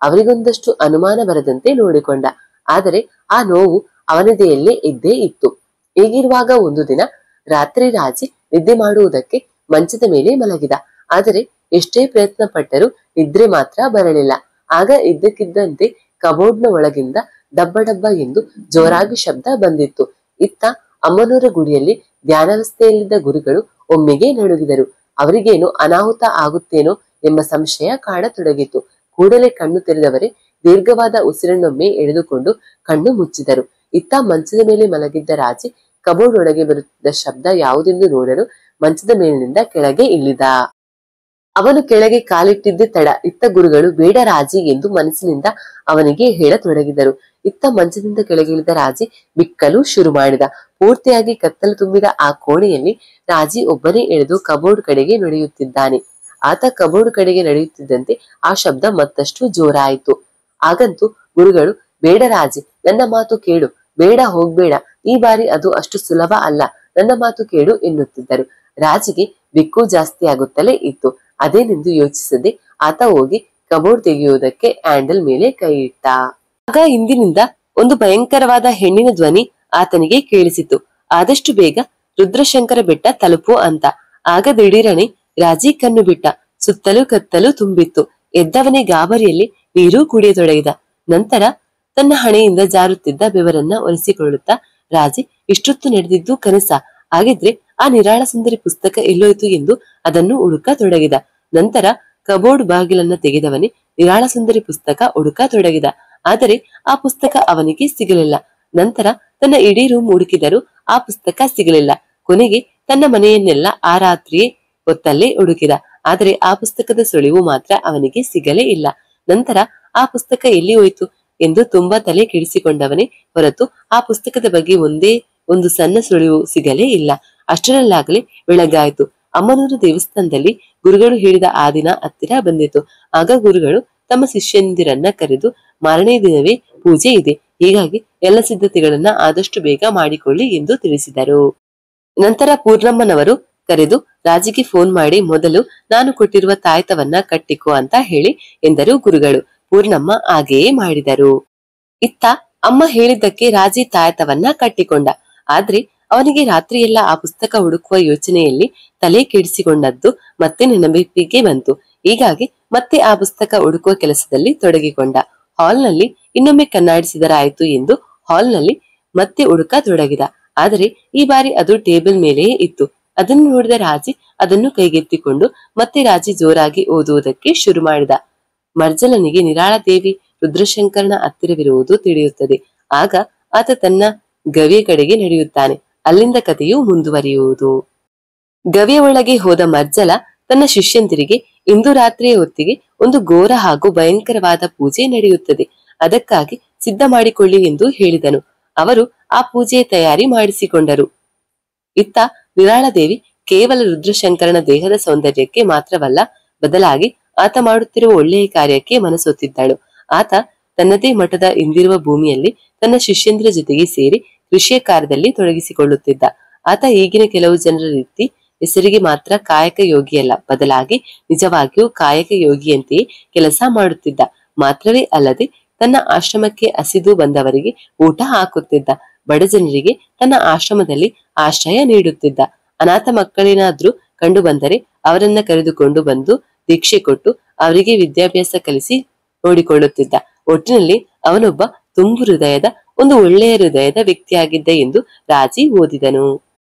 ಅವರಿಗೊಂದಷ್ಟು ಅನುಮಾನ ಬರದಂತೆ ನೋಡಿಕೊಂಡ. ಆದರೆ ಆ ನೋವು ಅವನದೆಯಲ್ಲೇ ಇದ್ದೇ ಇತ್ತು. ಹೀಗಿರುವಾಗ ಒಂದು ದಿನ ರಾತ್ರಿ ರಾಜಿ ನಿದ್ದೆ ಮಾಡುವುದಕ್ಕೆ ಮಂಚದ ಮೇಲೆ ಮಲಗಿದ. ಆದರೆ ಎಷ್ಟೇ ಪ್ರಯತ್ನ ಪಟ್ಟರೂ ನಿದ್ರೆ ಮಾತ್ರ ಬರಲಿಲ್ಲ. ಆಗ ಇದ್ದಕ್ಕಿದ್ದಂತೆ ಕಬೋರ್ಡ್ನ ಒಳಗಿಂದ ಡಬ್ಬ ಡಬ್ಬ ಎಂದು ಜೋರಾಗಿ ಶಬ್ದ ಬಂದಿತ್ತು. ಇತ್ತ ಅಮ್ಮನೂರ ಗುಡಿಯಲ್ಲಿ ಧ್ಯಾನಾವಸ್ಥೆಯಲ್ಲಿದ್ದ ಗುರುಗಳು ಒಮ್ಮೆಗೆ ನಡುಗಿದರು. ಅವರಿಗೇನು ಅನಾಹುತ ಆಗುತ್ತೇನೋ ಎಂಬ ಸಂಶಯ ಕಾಡತೊಡಗಿತು. ಕೂಡಲೇ ಕಣ್ಣು ತೆರೆದವರೇ ದೀರ್ಘವಾದ ಉಸಿರನ್ನೊಮ್ಮೆ ಎಳೆದುಕೊಂಡು ಕಣ್ಣು ಮುಚ್ಚಿದರು. ಇತ್ತ ಮಂಚದ ಮೇಲೆ ಮಲಗಿದ್ದ ರಾಜಿ ಕಬೋರ್ಡ್ ಒಳಗೆ ಬರುತ್ತಿದ್ದ ಶಬ್ದ ಯಾವುದೆಂದು ನೋಡಲು ಮಂಚದ ಮೇಲಿನಿಂದ ಕೆಳಗೆ ಇಳಿದ. ಅವನು ಕೆಳಗೆ ಕಾಲಿಟ್ಟಿದ್ದೇ ತಡ. ಇತ್ತ ಗುರುಗಳು ಬೇಡ ರಾಜಿ ಎಂದು ಮನಸ್ಸಿನಿಂದ ಅವನಿಗೆ ಹೇಳತೊಡಗಿದರು. ಇತ್ತ ಮಂಚದಿಂದ ಕೆಳಗಿಳಿದ ರಾಜಿ ಬಿಕ್ಕಲು ಶುರು ಮಾಡಿದ. ಪೂರ್ತಿಯಾಗಿ ಕತ್ತಲು ತುಂಬಿದ ಆ ಕೋಣೆಯಲ್ಲಿ ರಾಜಿ ಒಬ್ಬನೇ ಎಳೆದು ಕಬೋರ್ಡ್ ಕಡೆಗೆ ನಡೆಯುತ್ತಿದ್ದಾನೆ. ಆತ ಕಬೋರ್ಡ್ ಕಡೆಗೆ ನಡೆಯುತ್ತಿದ್ದಂತೆ ಆ ಶಬ್ದ ಮತ್ತಷ್ಟು ಜೋರಾಯಿತು. ಆಗಂತೂ ಗುರುಗಳು ಬೇಡ ರಾಜಿ, ನನ್ನ ಮಾತು ಕೇಳು, ಬೇಡ ಹೋಗ್ಬೇಡ, ಈ ಬಾರಿ ಅದು ಅಷ್ಟು ಸುಲಭ ಅಲ್ಲ, ನನ್ನ ಮಾತು ಕೇಳು ಎನ್ನುತ್ತಿದ್ದರು. ರಾಜಿಗೆ ಬಿಕ್ಕು ಜಾಸ್ತಿ ಆಗುತ್ತಲೇ ಇತ್ತು. ಅದೇನೆಂದು ಯೋಚಿಸದೆ ಆತ ಹೋಗಿ ಕಬೋರ್ಡ್ ತೆಗೆಯುವುದಕ್ಕೆ ಹ್ಯಾಂಡಲ್ ಮೇಲೆ ಕೈ ಇಟ್ಟ. ಆಗ ಹಿಂದಿನಿಂದ ಒಂದು ಭಯಂಕರವಾದ ಹೆಣ್ಣಿನ ಧ್ವನಿ ಆತನಿಗೆ ಕೇಳಿಸಿತು. ಆದಷ್ಟು ಬೇಗ ರುದ್ರಶಂಕರ ಬೆಟ್ಟ ತಲುಪು ಅಂತ. ಆಗ ದಿಢೀರನೆ ರಾಜಿ ಕಣ್ಣು ಬಿಟ್ಟ. ಸುತ್ತಲೂ ಕತ್ತಲು ತುಂಬಿತ್ತು. ಎದ್ದವನೇ ಗಾಬರಿಯಲ್ಲಿ ನೀರು ಕುಡಿಯತೊಡಗಿದ. ನಂತರ ತನ್ನ ಹಣೆಯಿಂದ ಜಾರುತ್ತಿದ್ದ ಬೆವರನ್ನ ಒರೆಸಿಕೊಳ್ಳುತ್ತಾ, ರಾಜಿ ಇಷ್ಟೊತ್ತು ನಡೆದಿದ್ದು ಕನಸ? ಹಾಗಿದ್ರೆ ಆ ನಿರಾಳ ಸುಂದರಿ ಪುಸ್ತಕ ಎಲ್ಲೋಯ್ತು ಎಂದು ಅದನ್ನು ಹುಡುಕತೊಡಗಿದ. ನಂತರ ಕಬೋರ್ಡ್ ಬಾಗಿಲನ್ನ ತೆಗೆದವನೇ ನಿರಾಳ ಸುಂದರಿ ಪುಸ್ತಕ ಹುಡುಕತೊಡಗಿದ. ಆದರೆ ಆ ಪುಸ್ತಕ ಅವನಿಗೆ ಸಿಗಲಿಲ್ಲ. ನಂತರ ತನ್ನ ಇಡೀ ರೂಮ್ ಹುಡುಕಿದರೂ ಆ ಪುಸ್ತಕ ಸಿಗಲಿಲ್ಲ. ಕೊನೆಗೆ ತನ್ನ ಮನೆಯನ್ನೆಲ್ಲ ಆ ರಾತ್ರಿಯೇ ಹೊತ್ತಲ್ಲೇ ಹುಡುಕಿದ. ಆದರೆ ಆ ಪುಸ್ತಕದ ಸುಳಿವು ಮಾತ್ರ ಅವನಿಗೆ ಸಿಗಲೇ ಇಲ್ಲ. ನಂತರ ಆ ಪುಸ್ತಕ ಎಲ್ಲಿ ಹೋಯ್ತು ಎಂದು ತುಂಬಾ ತಲೆ ಕೆಡಿಸಿಕೊಂಡವನೇ ಹೊರತು ಆ ಪುಸ್ತಕದ ಬಗ್ಗೆ ಒಂದೇ ಒಂದು ಸಣ್ಣ ಸುಳಿವು ಸಿಗಲೇ ಇಲ್ಲ. ಅಷ್ಟರಲ್ಲಾಗಲೇ ಬೆಳಗಾಯಿತು. ಅಮ್ಮನೂರು ದೇವಸ್ಥಾನದಲ್ಲಿ ಗುರುಗಳು ಹೇಳಿದ ಆ ದಿನ ಹತ್ತಿರ ಬಂದಿತು. ಆಗ ಗುರುಗಳು ತಮ್ಮ ಶಿಷ್ಯಂದಿರನ್ನ ಕರೆದು ಮಾರನೇ ದಿನವೇ ಪೂಜೆ ಇದೆ, ಹೀಗಾಗಿ ಎಲ್ಲ ಸಿದ್ಧತೆಗಳನ್ನ ಆದಷ್ಟು ಬೇಗ ಮಾಡಿಕೊಳ್ಳಿ ಎಂದು ತಿಳಿಸಿದರು. ನಂತರ ಪೂರ್ಣಮ್ಮನವರು ಕರೆದು ರಾಜಿಗೆ ಫೋನ್ ಮಾಡಿ ಮೊದಲು ನಾನು ಕೊಟ್ಟಿರುವ ತಾಯ್ತವನ್ನ ಕಟ್ಟಿಕೋ ಅಂತ ಹೇಳಿ ಎಂದರು ಗುರುಗಳು. ಪೂರ್ಣಮ್ಮ ಹಾಗೆಯೇ ಮಾಡಿದರು. ಇತ್ತ ಅಮ್ಮ ಹೇಳಿದ್ದಕ್ಕೆ ರಾಜಿ ತಾಯ್ತವನ್ನ ಕಟ್ಟಿಕೊಂಡ. ಆದ್ರೆ ಅವನಿಗೆ ರಾತ್ರಿಯೆಲ್ಲ ಆ ಪುಸ್ತಕ ಹುಡುಕುವ ಯೋಚನೆಯಲ್ಲಿ ತಲೆ ಕೆಡಿಸಿಕೊಂಡದ್ದು ಮತ್ತೆ ನೆನಪಿಗೆ ಬಂತು. ಹೀಗಾಗಿ ಮತ್ತೆ ಆ ಪುಸ್ತಕ ಹುಡುಕುವ ಕೆಲಸದಲ್ಲಿ ತೊಡಗಿಕೊಂಡ. ಹಾಲ್ನಲ್ಲಿ ಇನ್ನೊಮ್ಮೆ ಕಣ್ಣಾಡಿಸಿದರಾಯಿತು ಎಂದು ಹಾಲ್ನಲ್ಲಿ ಮತ್ತೆ ಹುಡುಕತೊಡಗಿದ. ಆದರೆ ಈ ಬಾರಿ ಅದು ಟೇಬಲ್ ಮೇಲೆಯೇ ಇತ್ತು. ಅದನ್ನು ನೋಡಿದ ರಾಜಿ ಅದನ್ನು ಕೈಗೆತ್ತಿಕೊಂಡು ಮತ್ತೆ ರಾಜಿ ಜೋರಾಗಿ ಓದುವುದಕ್ಕೆ ಶುರು ಮಾಡಿದ. ಮರ್ಜಲನಿಗೆ ನಿರಾಳ ದೇವಿ ರುದ್ರಶಂಕರನ ಹತ್ತಿರವಿರುವುದು ತಿಳಿಯುತ್ತದೆ. ಆಗ ಆತ ತನ್ನ ಗವಿಯ ಕಡೆಗೆ ನಡೆಯುತ್ತಾನೆ. ಅಲ್ಲಿಂದ ಕಥೆಯು ಮುಂದುವರಿಯುವುದು. ಗವಿಯ ಒಳಗೆ ಹೋದ ಮರ್ಜಲ ತನ್ನ ಶಿಷ್ಯಂದಿರಿಗೆ ಇಂದು ರಾತ್ರಿಯ ಹೊತ್ತಿಗೆ ಒಂದು ಘೋರ ಹಾಗೂ ಭಯಂಕರವಾದ ಪೂಜೆ ನಡೆಯುತ್ತದೆ, ಅದಕ್ಕಾಗಿ ಸಿದ್ಧ ಮಾಡಿಕೊಳ್ಳಿ ಎಂದು ಹೇಳಿದನು. ಅವರು ಆ ಪೂಜೆಯ ತಯಾರಿ ಮಾಡಿಸಿಕೊಂಡರು. ಇತ್ತ ನಿರಾಳದೇವಿ ಕೇವಲ ರುದ್ರಶಂಕರನ ದೇಹದ ಸೌಂದರ್ಯಕ್ಕೆ ಮಾತ್ರವಲ್ಲ, ಬದಲಾಗಿ ಆತ ಮಾಡುತ್ತಿರುವ ಒಳ್ಳೆಯ ಕಾರ್ಯಕ್ಕೆ ಮನಸೊತ್ತಿದ್ದಳು. ಆತ ತನ್ನದೇ ಮಠದ ಇಂದಿರುವ ಭೂಮಿಯಲ್ಲಿ ತನ್ನ ಶಿಷ್ಯಂದಿರ ಜೊತೆಗೆ ಸೇರಿ ಕೃಷಿಯ ಕಾರ್ಯದಲ್ಲಿ ತೊಡಗಿಸಿಕೊಳ್ಳುತ್ತಿದ್ದ. ಆತ ಈಗಿನ ಕೆಲವು ಜನರ ರೀತಿ ಹೆಸರಿಗೆ ಮಾತ್ರ ಕಾಯಕ ಯೋಗಿಯಲ್ಲ, ಬದಲಾಗಿ ನಿಜವಾಗಿಯೂ ಕಾಯಕ ಯೋಗಿಯಂತೆಯೇ ಕೆಲಸ ಮಾಡುತ್ತಿದ್ದ. ಮಾತ್ರವೇ ಅಲ್ಲದೆ ತನ್ನ ಆಶ್ರಮಕ್ಕೆ ಹಸಿದು ಬಂದವರಿಗೆ ಊಟ ಹಾಕುತ್ತಿದ್ದ. ಬಡ ಜನರಿಗೆ ತನ್ನ ಆಶ್ರಮದಲ್ಲಿ ಆಶ್ರಯ ನೀಡುತ್ತಿದ್ದ. ಅನಾಥ ಮಕ್ಕಳೇನಾದ್ರೂ ಕಂಡು ಬಂದರೆ ಅವರನ್ನ ಕರೆದುಕೊಂಡು ಬಂದು ದೀಕ್ಷೆ ಕೊಟ್ಟು ಅವರಿಗೆ ವಿದ್ಯಾಭ್ಯಾಸ ಕಲಿಸಿ ನೋಡಿಕೊಳ್ಳುತ್ತಿದ್ದ. ಒಟ್ಟಿನಲ್ಲಿ ಅವನೊಬ್ಬ ತುಂಬು ಹೃದಯದ, ಒಂದು ಒಳ್ಳೆಯ ಹೃದಯದ ವ್ಯಕ್ತಿಯಾಗಿದ್ದ ಎಂದು ರಾಜಿ ಓದಿದನು.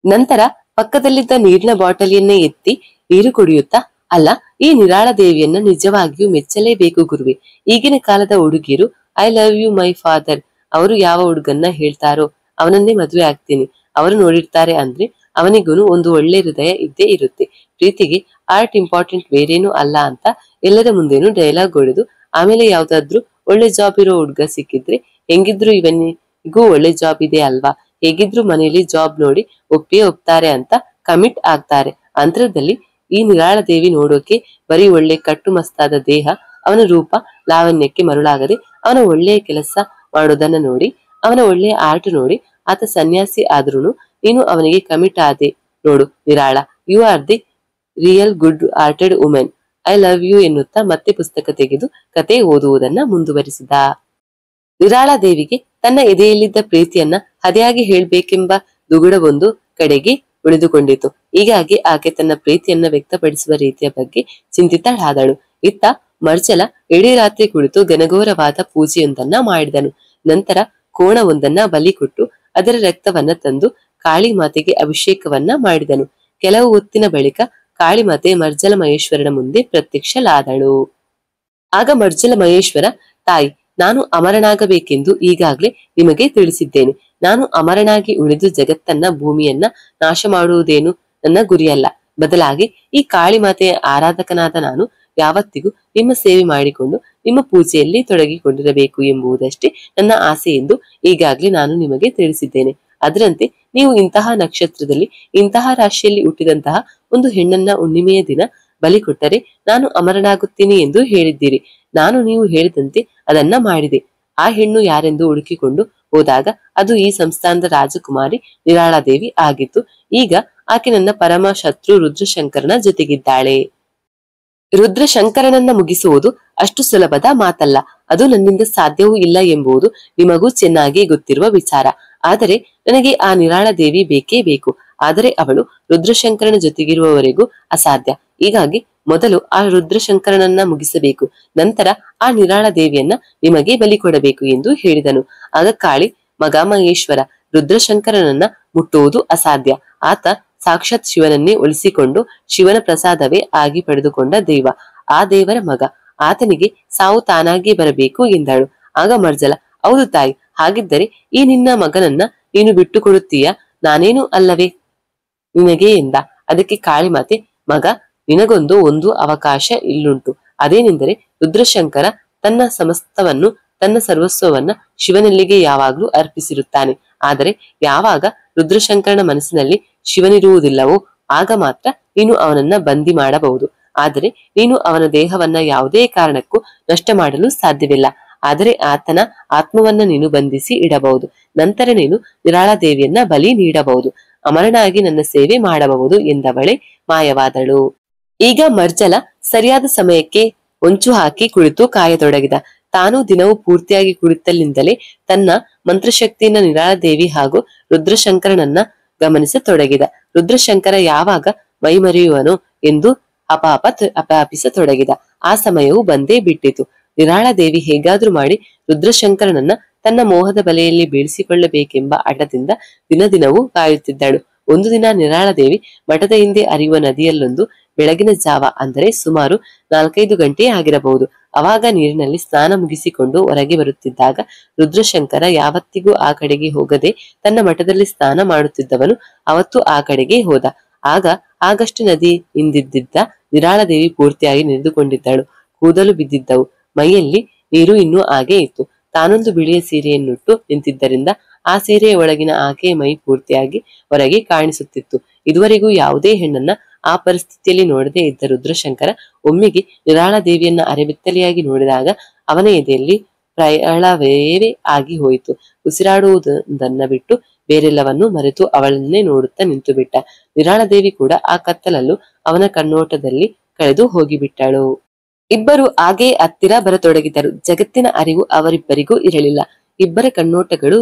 ನಂತರ ಪಕ್ಕದಲ್ಲಿದ್ದ ನೀರಿನ ಬಾಟಲಿಯನ್ನೇ ಎತ್ತಿ ನೀರು ಕುಡಿಯುತ್ತಾ, ಅಲ್ಲ, ಈ ನಿರಾಳ ದೇವಿಯನ್ನ ನಿಜವಾಗಿಯೂ ಮೆಚ್ಚಲೇಬೇಕು ಗುರುವೆ. ಈಗಿನ ಕಾಲದ ಹುಡುಗಿಯರು I love you my father, ಅವರು ಯಾವ ಹುಡುಗನ್ನ ಹೇಳ್ತಾರೋ ಅವನನ್ನೇ ಮದುವೆ ಆಗ್ತೀನಿ, ಅವರು ನೋಡಿರ್ತಾರೆ ಅಂದ್ರೆ ಅವನಿಗೂ ಒಂದು ಒಳ್ಳೆ ಹೃದಯ ಇದ್ದೇ ಇರುತ್ತೆ. ಪ್ರೀತಿಗೆ ಆರ್ಟ್ ಇಂಪಾರ್ಟೆಂಟ್ ಬೇರೇನೂ ಅಲ್ಲ ಅಂತ ಎಲ್ಲರ ಮುಂದೇನು ಡೈಲಾಗ್ ಹೊಡೆದು ಆಮೇಲೆ ಯಾವ್ದಾದ್ರು ಒಳ್ಳೆ ಜಾಬ್ ಇರೋ ಹುಡುಗ ಸಿಕ್ಕಿದ್ರೆ, ಹೆಂಗಿದ್ರು ಇವನಿಗೂ ಒಳ್ಳೆ ಜಾಬ್ ಇದೆ ಅಲ್ವಾ, ಹೇಗಿದ್ರು ಮನೆಯಲ್ಲಿ ಜಾಬ್ ನೋಡಿ ಒಪ್ಪಿಯೇ ಒಪ್ತಾರೆ ಅಂತ ಕಮಿಟ್ ಆಗ್ತಾರೆ. ಅಂತರದಲ್ಲಿ ಈ ನಿರಾಳ ದೇವಿ ನೋಡೋಕೆ ಬರೀ ಒಳ್ಳೆ ಕಟ್ಟು ಮಸ್ತಾದ ದೇಹ, ಅವನ ರೂಪ ಲಾವಣ್ಯಕ್ಕೆ ಮರುಳಾಗದೆ ಅವನ ಒಳ್ಳೆಯ ಕೆಲಸ ಮಾಡೋದನ್ನ ನೋಡಿ, ಅವನ ಒಳ್ಳೆಯ ಆರ್ಟ್ ನೋಡಿ ಆತ ಸನ್ಯಾಸಿ ಆದ್ರೂನು ನೀನು ಅವನಿಗೆ ಕಮಿಟ್ ಆದೆ ನೋಡು ನಿರಾಳ, you are the real good hearted women. I love you ಎನ್ನುತ್ತಾ ಮತ್ತೆ ಪುಸ್ತಕ ತೆಗೆದು ಕತೆ ಓದುವುದನ್ನ ಮುಂದುವರಿಸಿದ. ನಿರಾಳಾದೇವಿಗೆ ತನ್ನ ಎದೆಯಲ್ಲಿದ್ದ ಪ್ರೀತಿಯನ್ನ ಹದೆಯಾಗಿ ಹೇಳ್ಬೇಕೆಂಬ ದುಗುಡವೊಂದು ಕಡೆಗೆ ಉಳಿದುಕೊಂಡಿತು. ಹೀಗಾಗಿ ಆಕೆ ತನ್ನ ಪ್ರೀತಿಯನ್ನ ವ್ಯಕ್ತಪಡಿಸುವ ರೀತಿಯ ಬಗ್ಗೆ ಚಿಂತಿತಳಾದಳು. ಇತ್ತ ಮರ್ಜಲ ಇಡೀ ರಾತ್ರಿ ಕುಳಿತು ಘನಘೋರವಾದ ಪೂಜೆಯೊಂದನ್ನ ಮಾಡಿದನು. ನಂತರ ಕೋಣವೊಂದನ್ನ ಬಲಿ ಕೊಟ್ಟು ಅದರ ರಕ್ತವನ್ನ ತಂದು ಕಾಳಿ ಮಾತೆಗೆ ಅಭಿಷೇಕವನ್ನ ಮಾಡಿದನು. ಕೆಲವು ಹೊತ್ತಿನ ಬಳಿಕ ಕಾಳಿಮಾತೆ ಮರ್ಜಲ ಮಹೇಶ್ವರನ ಮುಂದೆ ಪ್ರತ್ಯಕ್ಷಳಾದಳು. ಆಗ ಮರ್ಜಲ ಮಹೇಶ್ವರ, ತಾಯಿ, ನಾನು ಅಮರನಾಗಬೇಕೆಂದು ಈಗಾಗ್ಲೇ ನಿಮಗೆ ತಿಳಿಸಿದ್ದೇನೆ. ನಾನು ಅಮರನಾಗಿ ಉಳಿದು ಜಗತ್ತನ್ನ ಭೂಮಿಯನ್ನ ನಾಶ ಮಾಡುವುದೇನು ನನ್ನ ಗುರಿಯಲ್ಲ. ಬದಲಾಗಿ ಈ ಕಾಳಿಮಾತೆಯ ಆರಾಧಕನಾದ ನಾನು ಯಾವತ್ತಿಗೂ ನಿಮ್ಮ ಸೇವೆ ಮಾಡಿಕೊಂಡು ನಿಮ್ಮ ಪೂಜೆಯಲ್ಲಿ ತೊಡಗಿಕೊಂಡಿರಬೇಕು ಎಂಬುದಷ್ಟೇ ನನ್ನ ಆಸೆ ಎಂದು ಈಗಾಗ್ಲೇ ನಾನು ನಿಮಗೆ ತಿಳಿಸಿದ್ದೇನೆ. ಅದರಂತೆ ನೀವು ಇಂತಹ ನಕ್ಷತ್ರದಲ್ಲಿ ಇಂತಹ ರಾಶಿಯಲ್ಲಿ ಹುಟ್ಟಿದಂತಹ ಒಂದು ಹೆಣ್ಣನ್ನ ಹುಣ್ಣಿಮೆಯ ದಿನ ಬಲಿ ಕೊಟ್ಟರೆ ನಾನು ಅಮರನಾಗುತ್ತೇನೆ ಎಂದು ಹೇಳಿದ್ದೀರಿ. ನಾನು ನೀವು ಹೇಳಿದಂತೆ ಅದನ್ನ ಮಾಡಿದೆ. ಆ ಹೆಣ್ಣು ಯಾರೆಂದು ಹುಡುಕಿಕೊಂಡು ಹೋದಾಗ ಅದು ಈ ಸಂಸ್ಥಾನದ ರಾಜಕುಮಾರಿ ನಿರಾಳಾದೇವಿ ಆಗಿತ್ತು. ಈಗ ಆಕೆ ನನ್ನ ಪರಮ ಶತ್ರು ರುದ್ರಶಂಕರನ ಜೊತೆಗಿದ್ದಾಳೆ. ರುದ್ರಶಂಕರನನ್ನ ಮುಗಿಸುವುದು ಅಷ್ಟು ಸುಲಭದ ಮಾತಲ್ಲ. ಅದು ನನ್ನಿಂದ ಸಾಧ್ಯವೂ ಇಲ್ಲ ಎಂಬುದು ನಿಮಗೂ ಚೆನ್ನಾಗಿ ಗೊತ್ತಿರುವ ವಿಚಾರ. ಆದರೆ ನನಗೆ ಆ ನಿರಾಳಾದೇವಿ ಬೇಕೇ ಬೇಕು. ಆದರೆ ಅವಳು ರುದ್ರಶಂಕರನ ಜೊತೆಗಿರುವವರೆಗೂ ಅಸಾಧ್ಯ. ಹೀಗಾಗಿ ಮೊದಲು ಆ ರುದ್ರಶಂಕರನನ್ನ ಮುಗಿಸಬೇಕು, ನಂತರ ಆ ನಿರಾಳಾದೇವಿಯನ್ನ ನಿಮಗೆ ಬಲಿ ಕೊಡಬೇಕು ಎಂದು ಹೇಳಿದನು. ಆಗ ಕಾಳಿ, ಮಗ ಮಹೇಶ್ವರ, ರುದ್ರಶಂಕರನನ್ನ ಮುಟ್ಟುವುದು ಅಸಾಧ್ಯ. ಆತ ಸಾಕ್ಷಾತ್ ಶಿವನನ್ನೇ ಉಳಿಸಿಕೊಂಡು ಶಿವನ ಪ್ರಸಾದವೇ ಆಗಿ ಪಡೆದುಕೊಂಡ ದೈವ. ಆ ದೇವರ ಮಗ. ಆತನಿಗೆ ಸಾವು ತಾನಾಗಿ ಬರಬೇಕು ಎಂದಳು. ಆಗ ಮರ್ಜಲ, ಹೌದು ತಾಯಿ, ಹಾಗಿದ್ದರೆ ಈ ನಿನ್ನ ಮಗನನ್ನ ನೀನು ಬಿಟ್ಟುಕೊಡುತ್ತೀಯಾ? ನಾನೇನು ಅಲ್ಲವೇ ನಿನಗೆ ಎಂದ. ಅದಕ್ಕೆ ಕಾಳಿಮಾತೆ, ಮಗ, ನಿನಗೊಂದು ಅವಕಾಶ ಇಲ್ಲುಂಟು. ಅದೇನೆಂದರೆ ರುದ್ರಶಂಕರ ತನ್ನ ಸಮಸ್ತವನ್ನು, ತನ್ನ ಸರ್ವಸ್ವವನ್ನ ಶಿವನಲ್ಲಿಗೆ ಯಾವಾಗ್ಲೂ ಅರ್ಪಿಸಿರುತ್ತಾನೆ. ಆದರೆ ಯಾವಾಗ ರುದ್ರಶಂಕರನ ಮನಸ್ಸಿನಲ್ಲಿ ಶಿವನಿರುವುದಿಲ್ಲವೋ ಆಗ ಮಾತ್ರ ನೀನು ಅವನನ್ನ ಬಂದಿ ಮಾಡಬಹುದು. ಆದರೆ ನೀನು ಅವನ ದೇಹವನ್ನ ಯಾವುದೇ ಕಾರಣಕ್ಕೂ ನಷ್ಟ ಮಾಡಲು ಸಾಧ್ಯವಿಲ್ಲ. ಆದರೆ ಆತನ ಆತ್ಮವನ್ನ ನೀನು ಬಂಧಿಸಿ ಇಡಬಹುದು. ನಂತರ ನೀನು ನಿರಾಳಾದೇವಿಯನ್ನ ಬಲಿ ನೀಡಬಹುದು. ಅಮರನಾಗಿ ನನ್ನ ಸೇವೆ ಮಾಡಬಹುದು ಎಂದವಳೆ ಮಾಯವಾದಳು. ಈಗ ಮರ್ಜಲ ಸರಿಯಾದ ಸಮಯಕ್ಕೆ ಹೊಂಚು ಹಾಕಿ ಕುಳಿತು ಕಾಯತೊಡಗಿದ. ತಾನು ದಿನವೂ ಪೂರ್ತಿಯಾಗಿ ಕುಳಿತಲ್ಲಿಂದಲೇ ತನ್ನ ಮಂತ್ರಶಕ್ತಿಯನ್ನ ನಿರಾಳಾದೇವಿ ಹಾಗೂ ರುದ್ರಶಂಕರನನ್ನ ಗಮನಿಸತೊಡಗಿದ. ರುದ್ರಶಂಕರ ಯಾವಾಗ ಮೈಮರೆಯುವನು ಎಂದು ಅಪಾಪಿಸತೊಡಗಿದ. ಆ ಸಮಯವು ಬಂದೇ ಬಿಟ್ಟಿತು. ನಿರಾಳಾದೇವಿ ಹೇಗಾದ್ರೂ ಮಾಡಿ ರುದ್ರಶಂಕರನನ್ನ ತನ್ನ ಮೋಹದ ಬಲೆಯಲ್ಲಿ ಬೀಳಿಸಿಕೊಳ್ಳಬೇಕೆಂಬ ಹಠದಿಂದ ದಿನದಿನವೂ ಕಾಯುತ್ತಿದ್ದಳು. ಒಂದು ದಿನ ನಿರಾಳಾದೇವಿ ಮಠದ ಹಿಂದೆ ಹರಿಯುವ ನದಿಯಲ್ಲೊಂದು ಬೆಳಗಿನ ಜಾವ, ಅಂದರೆ ಸುಮಾರು 4-5 ಗಂಟೆ ಆಗಿರಬಹುದು, ಅವಾಗ ನೀರಿನಲ್ಲಿ ಸ್ನಾನ ಮುಗಿಸಿಕೊಂಡು ಹೊರಗೆ ಬರುತ್ತಿದ್ದಾಗ ರುದ್ರಶಂಕರ ಯಾವತ್ತಿಗೂ ಆ ಕಡೆಗೆ ಹೋಗದೆ ತನ್ನ ಮಠದಲ್ಲಿ ಸ್ನಾನ ಮಾಡುತ್ತಿದ್ದವನು ಅವತ್ತು ಆ ಕಡೆಗೆ ಹೋದ. ಆಗ ಆಗಷ್ಟು ನದಿ ಹಿಂದಿದ್ದ ನಿರಾಳಾದೇವಿ ಪೂರ್ತಿಯಾಗಿ ನೆನೆದುಕೊಂಡಿದ್ದಳು. ಕೂದಲು ಬಿದ್ದಿದ್ದವು, ಮೈಯಲ್ಲಿ ನೀರು ಇನ್ನೂ ಹಾಗೆ ಇತ್ತು. ತಾನೊಂದು ಬಿಳಿಯ ಸೀರೆಯನ್ನುಟ್ಟು ನಿಂತಿದ್ದರಿಂದ ಆ ಸೀರೆಯ ಒಳಗಿನ ಆಕೆಯ ಮೈ ಪೂರ್ತಿಯಾಗಿ ಹೊರಗೆ ಕಾಣಿಸುತ್ತಿತ್ತು. ಇದುವರೆಗೂ ಯಾವುದೇ ಹೆಣ್ಣನ್ನ ಆ ಪರಿಸ್ಥಿತಿಯಲ್ಲಿ ನೋಡದೇ ಇದ್ದ ರುದ್ರಶಂಕರ ಒಮ್ಮೆಗೆ ನಿರಾಳಾದೇವಿಯನ್ನ ಅರೆಬೆತ್ತಲೆಯಾಗಿ ನೋಡಿದಾಗ ಅವನ ಎದೆಯಲ್ಲಿ ಪ್ರಳಯವೇ ಆಗಿ ಹೋಯಿತು. ಉಸಿರಾಡುವುದನ್ನ ಬಿಟ್ಟು ಬೇರೆಲ್ಲವನ್ನೂ ಮರೆತು ಅವಳನ್ನೇ ನೋಡುತ್ತಾ ನಿಂತು ಬಿಟ್ಟ. ನಿರಾಳಾದೇವಿ ಕೂಡ ಆ ಕತ್ತಲಲ್ಲೂ ಅವನ ಕಣ್ಣೋಟದಲ್ಲಿ ಕಳೆದು ಹೋಗಿಬಿಟ್ಟಳು. ಇಬ್ಬರು ಹಾಗೆ ಹತ್ತಿರ ಬರತೊಡಗಿದರು. ಜಗತ್ತಿನ ಅರಿವು ಅವರಿಬ್ಬರಿಗೂ ಇರಲಿಲ್ಲ. ಇಬ್ಬರ ಕಣ್ಣೋಟಗಳು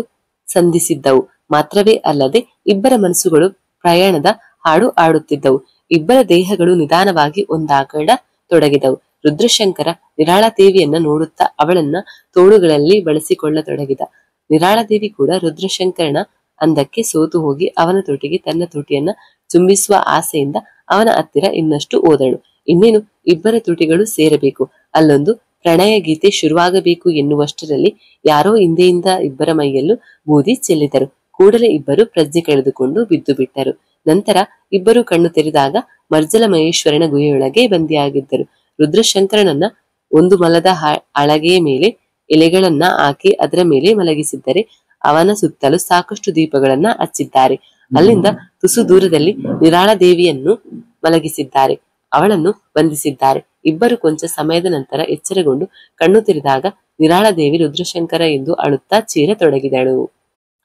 ಸಂಧಿಸಿದ್ದವು ಮಾತ್ರವೇ ಅಲ್ಲದೆ ಇಬ್ಬರ ಮನಸ್ಸುಗಳು ಪ್ರಯಾಣದ ಹಾಡು ಆಡುತ್ತಿದ್ದವು. ಇಬ್ಬರ ದೇಹಗಳು ನಿಧಾನವಾಗಿ ಒಂದಾಗಡ ತೊಡಗಿದವು. ರುದ್ರಶಂಕರ ನಿರಾಳಾದೇವಿಯನ್ನ ನೋಡುತ್ತಾ ಅವಳನ್ನ ತೋಳುಗಳಲ್ಲಿ ಬಳಸಿಕೊಳ್ಳತೊಡಗಿದ. ನಿರಾಳಾದೇವಿ ಕೂಡ ರುದ್ರಶಂಕರನ ಅಂದಕ್ಕೆ ಸೋತು ಹೋಗಿ ಅವನ ತುಟಿಗೆ ತನ್ನ ತುಟಿಯನ್ನ ಚುಂಬಿಸುವ ಆಸೆಯಿಂದ ಅವನ ಹತ್ತಿರ ಇನ್ನಷ್ಟು ಹೋದಳು. ಇನ್ನೇನು ಇಬ್ಬರ ತುಟಿಗಳು ಸೇರಬೇಕು, ಅಲ್ಲೊಂದು ಪ್ರಣಯ ಗೀತೆ ಶುರುವಾಗಬೇಕು ಎನ್ನುವಷ್ಟರಲ್ಲಿ ಯಾರೋ ಹಿಂದೆಯಿಂದ ಇಬ್ಬರ ಮೈಯಲ್ಲೂ ಬೂದಿ ಚೆಲ್ಲಿದರು. ಕೂಡಲೇ ಇಬ್ಬರು ಪ್ರಜ್ಞೆ ಕಳೆದುಕೊಂಡು ಬಿದ್ದು ಬಿಟ್ಟರು. ನಂತರ ಇಬ್ಬರು ಕಣ್ಣು ತೆರೆದಾಗ ಮರ್ಜಲ ಮಹೇಶ್ವರನ ಗುಹೆಯೊಳಗೆ ಬಂದಿಯಾಗಿದ್ದರು. ರುದ್ರಶಂಕರನನ್ನ ಒಂದು ಮಲದ ಹಳಗೆಯ ಮೇಲೆ ಎಲೆಗಳನ್ನ ಹಾಕಿ ಅದರ ಮೇಲೆ ಮಲಗಿಸಿದ್ದರೆ ಅವನ ಸುತ್ತಲೂ ಸಾಕಷ್ಟು ದೀಪಗಳನ್ನ ಹಚ್ಚಿದ್ದಾರೆ. ಅಲ್ಲಿಂದ ತುಸು ದೂರದಲ್ಲಿ ನಿರಾಳಾದೇವಿಯನ್ನು ಮಲಗಿಸಿದ್ದಾರೆ. ಅವಳನ್ನು ಬಂಧಿಸಿದ್ದಾರೆ. ಇಬ್ಬರು ಕೊಂಚ ಸಮಯದ ನಂತರ ಎಚ್ಚರಗೊಂಡು ಕಣ್ಣು ತೆರೆದಾಗ ನಿರಾಳಾದೇವಿ ರುದ್ರಶಂಕರ ಎಂದು ಅಳುತ್ತಾ ಚೀರತೊಡಗಿದಳು.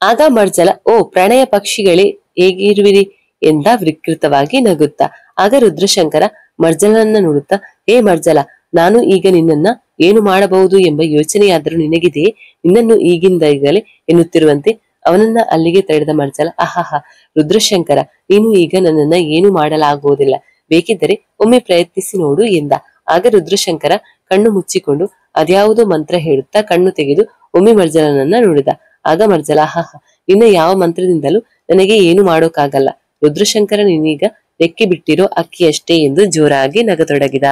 ಆಗ ಮರ್ಜಲ, ಓ ಪ್ರಣಯ ಪಕ್ಷಿಗಳೇ, ಹೇಗಿರುವಿರಿ ಎಂದ ವಿಕೃತವಾಗಿ ನಗುತ್ತಾ. ಆಗ ರುದ್ರಶಂಕರ ಮರ್ಜಲನನ್ನ ನೋಡುತ್ತಾ, ಹೇ ಮರ್ಜಲ, ನಾನು ಈಗ ನಿನ್ನನ್ನ ಏನು ಮಾಡಬಹುದು ಎಂಬ ಯೋಚನೆಯಾದರೂ ನಿನಗಿದೆಯೇ? ನಿನ್ನನ್ನು ಈಗಿಂದೀಗಲೇ ಎನ್ನುತ್ತಿರುವಂತೆ ಅವನನ್ನ ಅಲ್ಲಿಗೆ ತಡೆದ ಮರ್ಜಲ, ಆಹಾಹ ರುದ್ರಶಂಕರ, ನೀನು ಈಗ ನನ್ನನ್ನ ಏನು ಮಾಡಲಾಗುವುದಿಲ್ಲ, ಬೇಕಿದ್ದರೆ ಒಮ್ಮೆ ಪ್ರಯತ್ನಿಸಿ ನೋಡು ಎಂದ. ಆಗ ರುದ್ರಶಂಕರ ಕಣ್ಣು ಮುಚ್ಚಿಕೊಂಡು ಅದ್ಯಾವುದೋ ಮಂತ್ರ ಹೇಳುತ್ತಾ ಕಣ್ಣು ತೆಗೆದು ಒಮ್ಮೆ ಮರ್ಜಲನನ್ನ ನೋಡಿದ. ಆಗ ಮರ್ಜಲ, ಆಹಾಹ, ನಿನ್ನ ಯಾವ ಮಂತ್ರದಿಂದಲೂ ನನಗೆ ಏನು ಮಾಡೋಕ್ಕಾಗಲ್ಲ ರುದ್ರಶಂಕರ, ನೀನೀಗ ರೆಕ್ಕೆ ಬಿಟ್ಟಿರೋ ಅಕ್ಕಿಯಷ್ಟೇ ಎಂದು ಜೋರಾಗಿ ನಗತೊಡಗಿದ.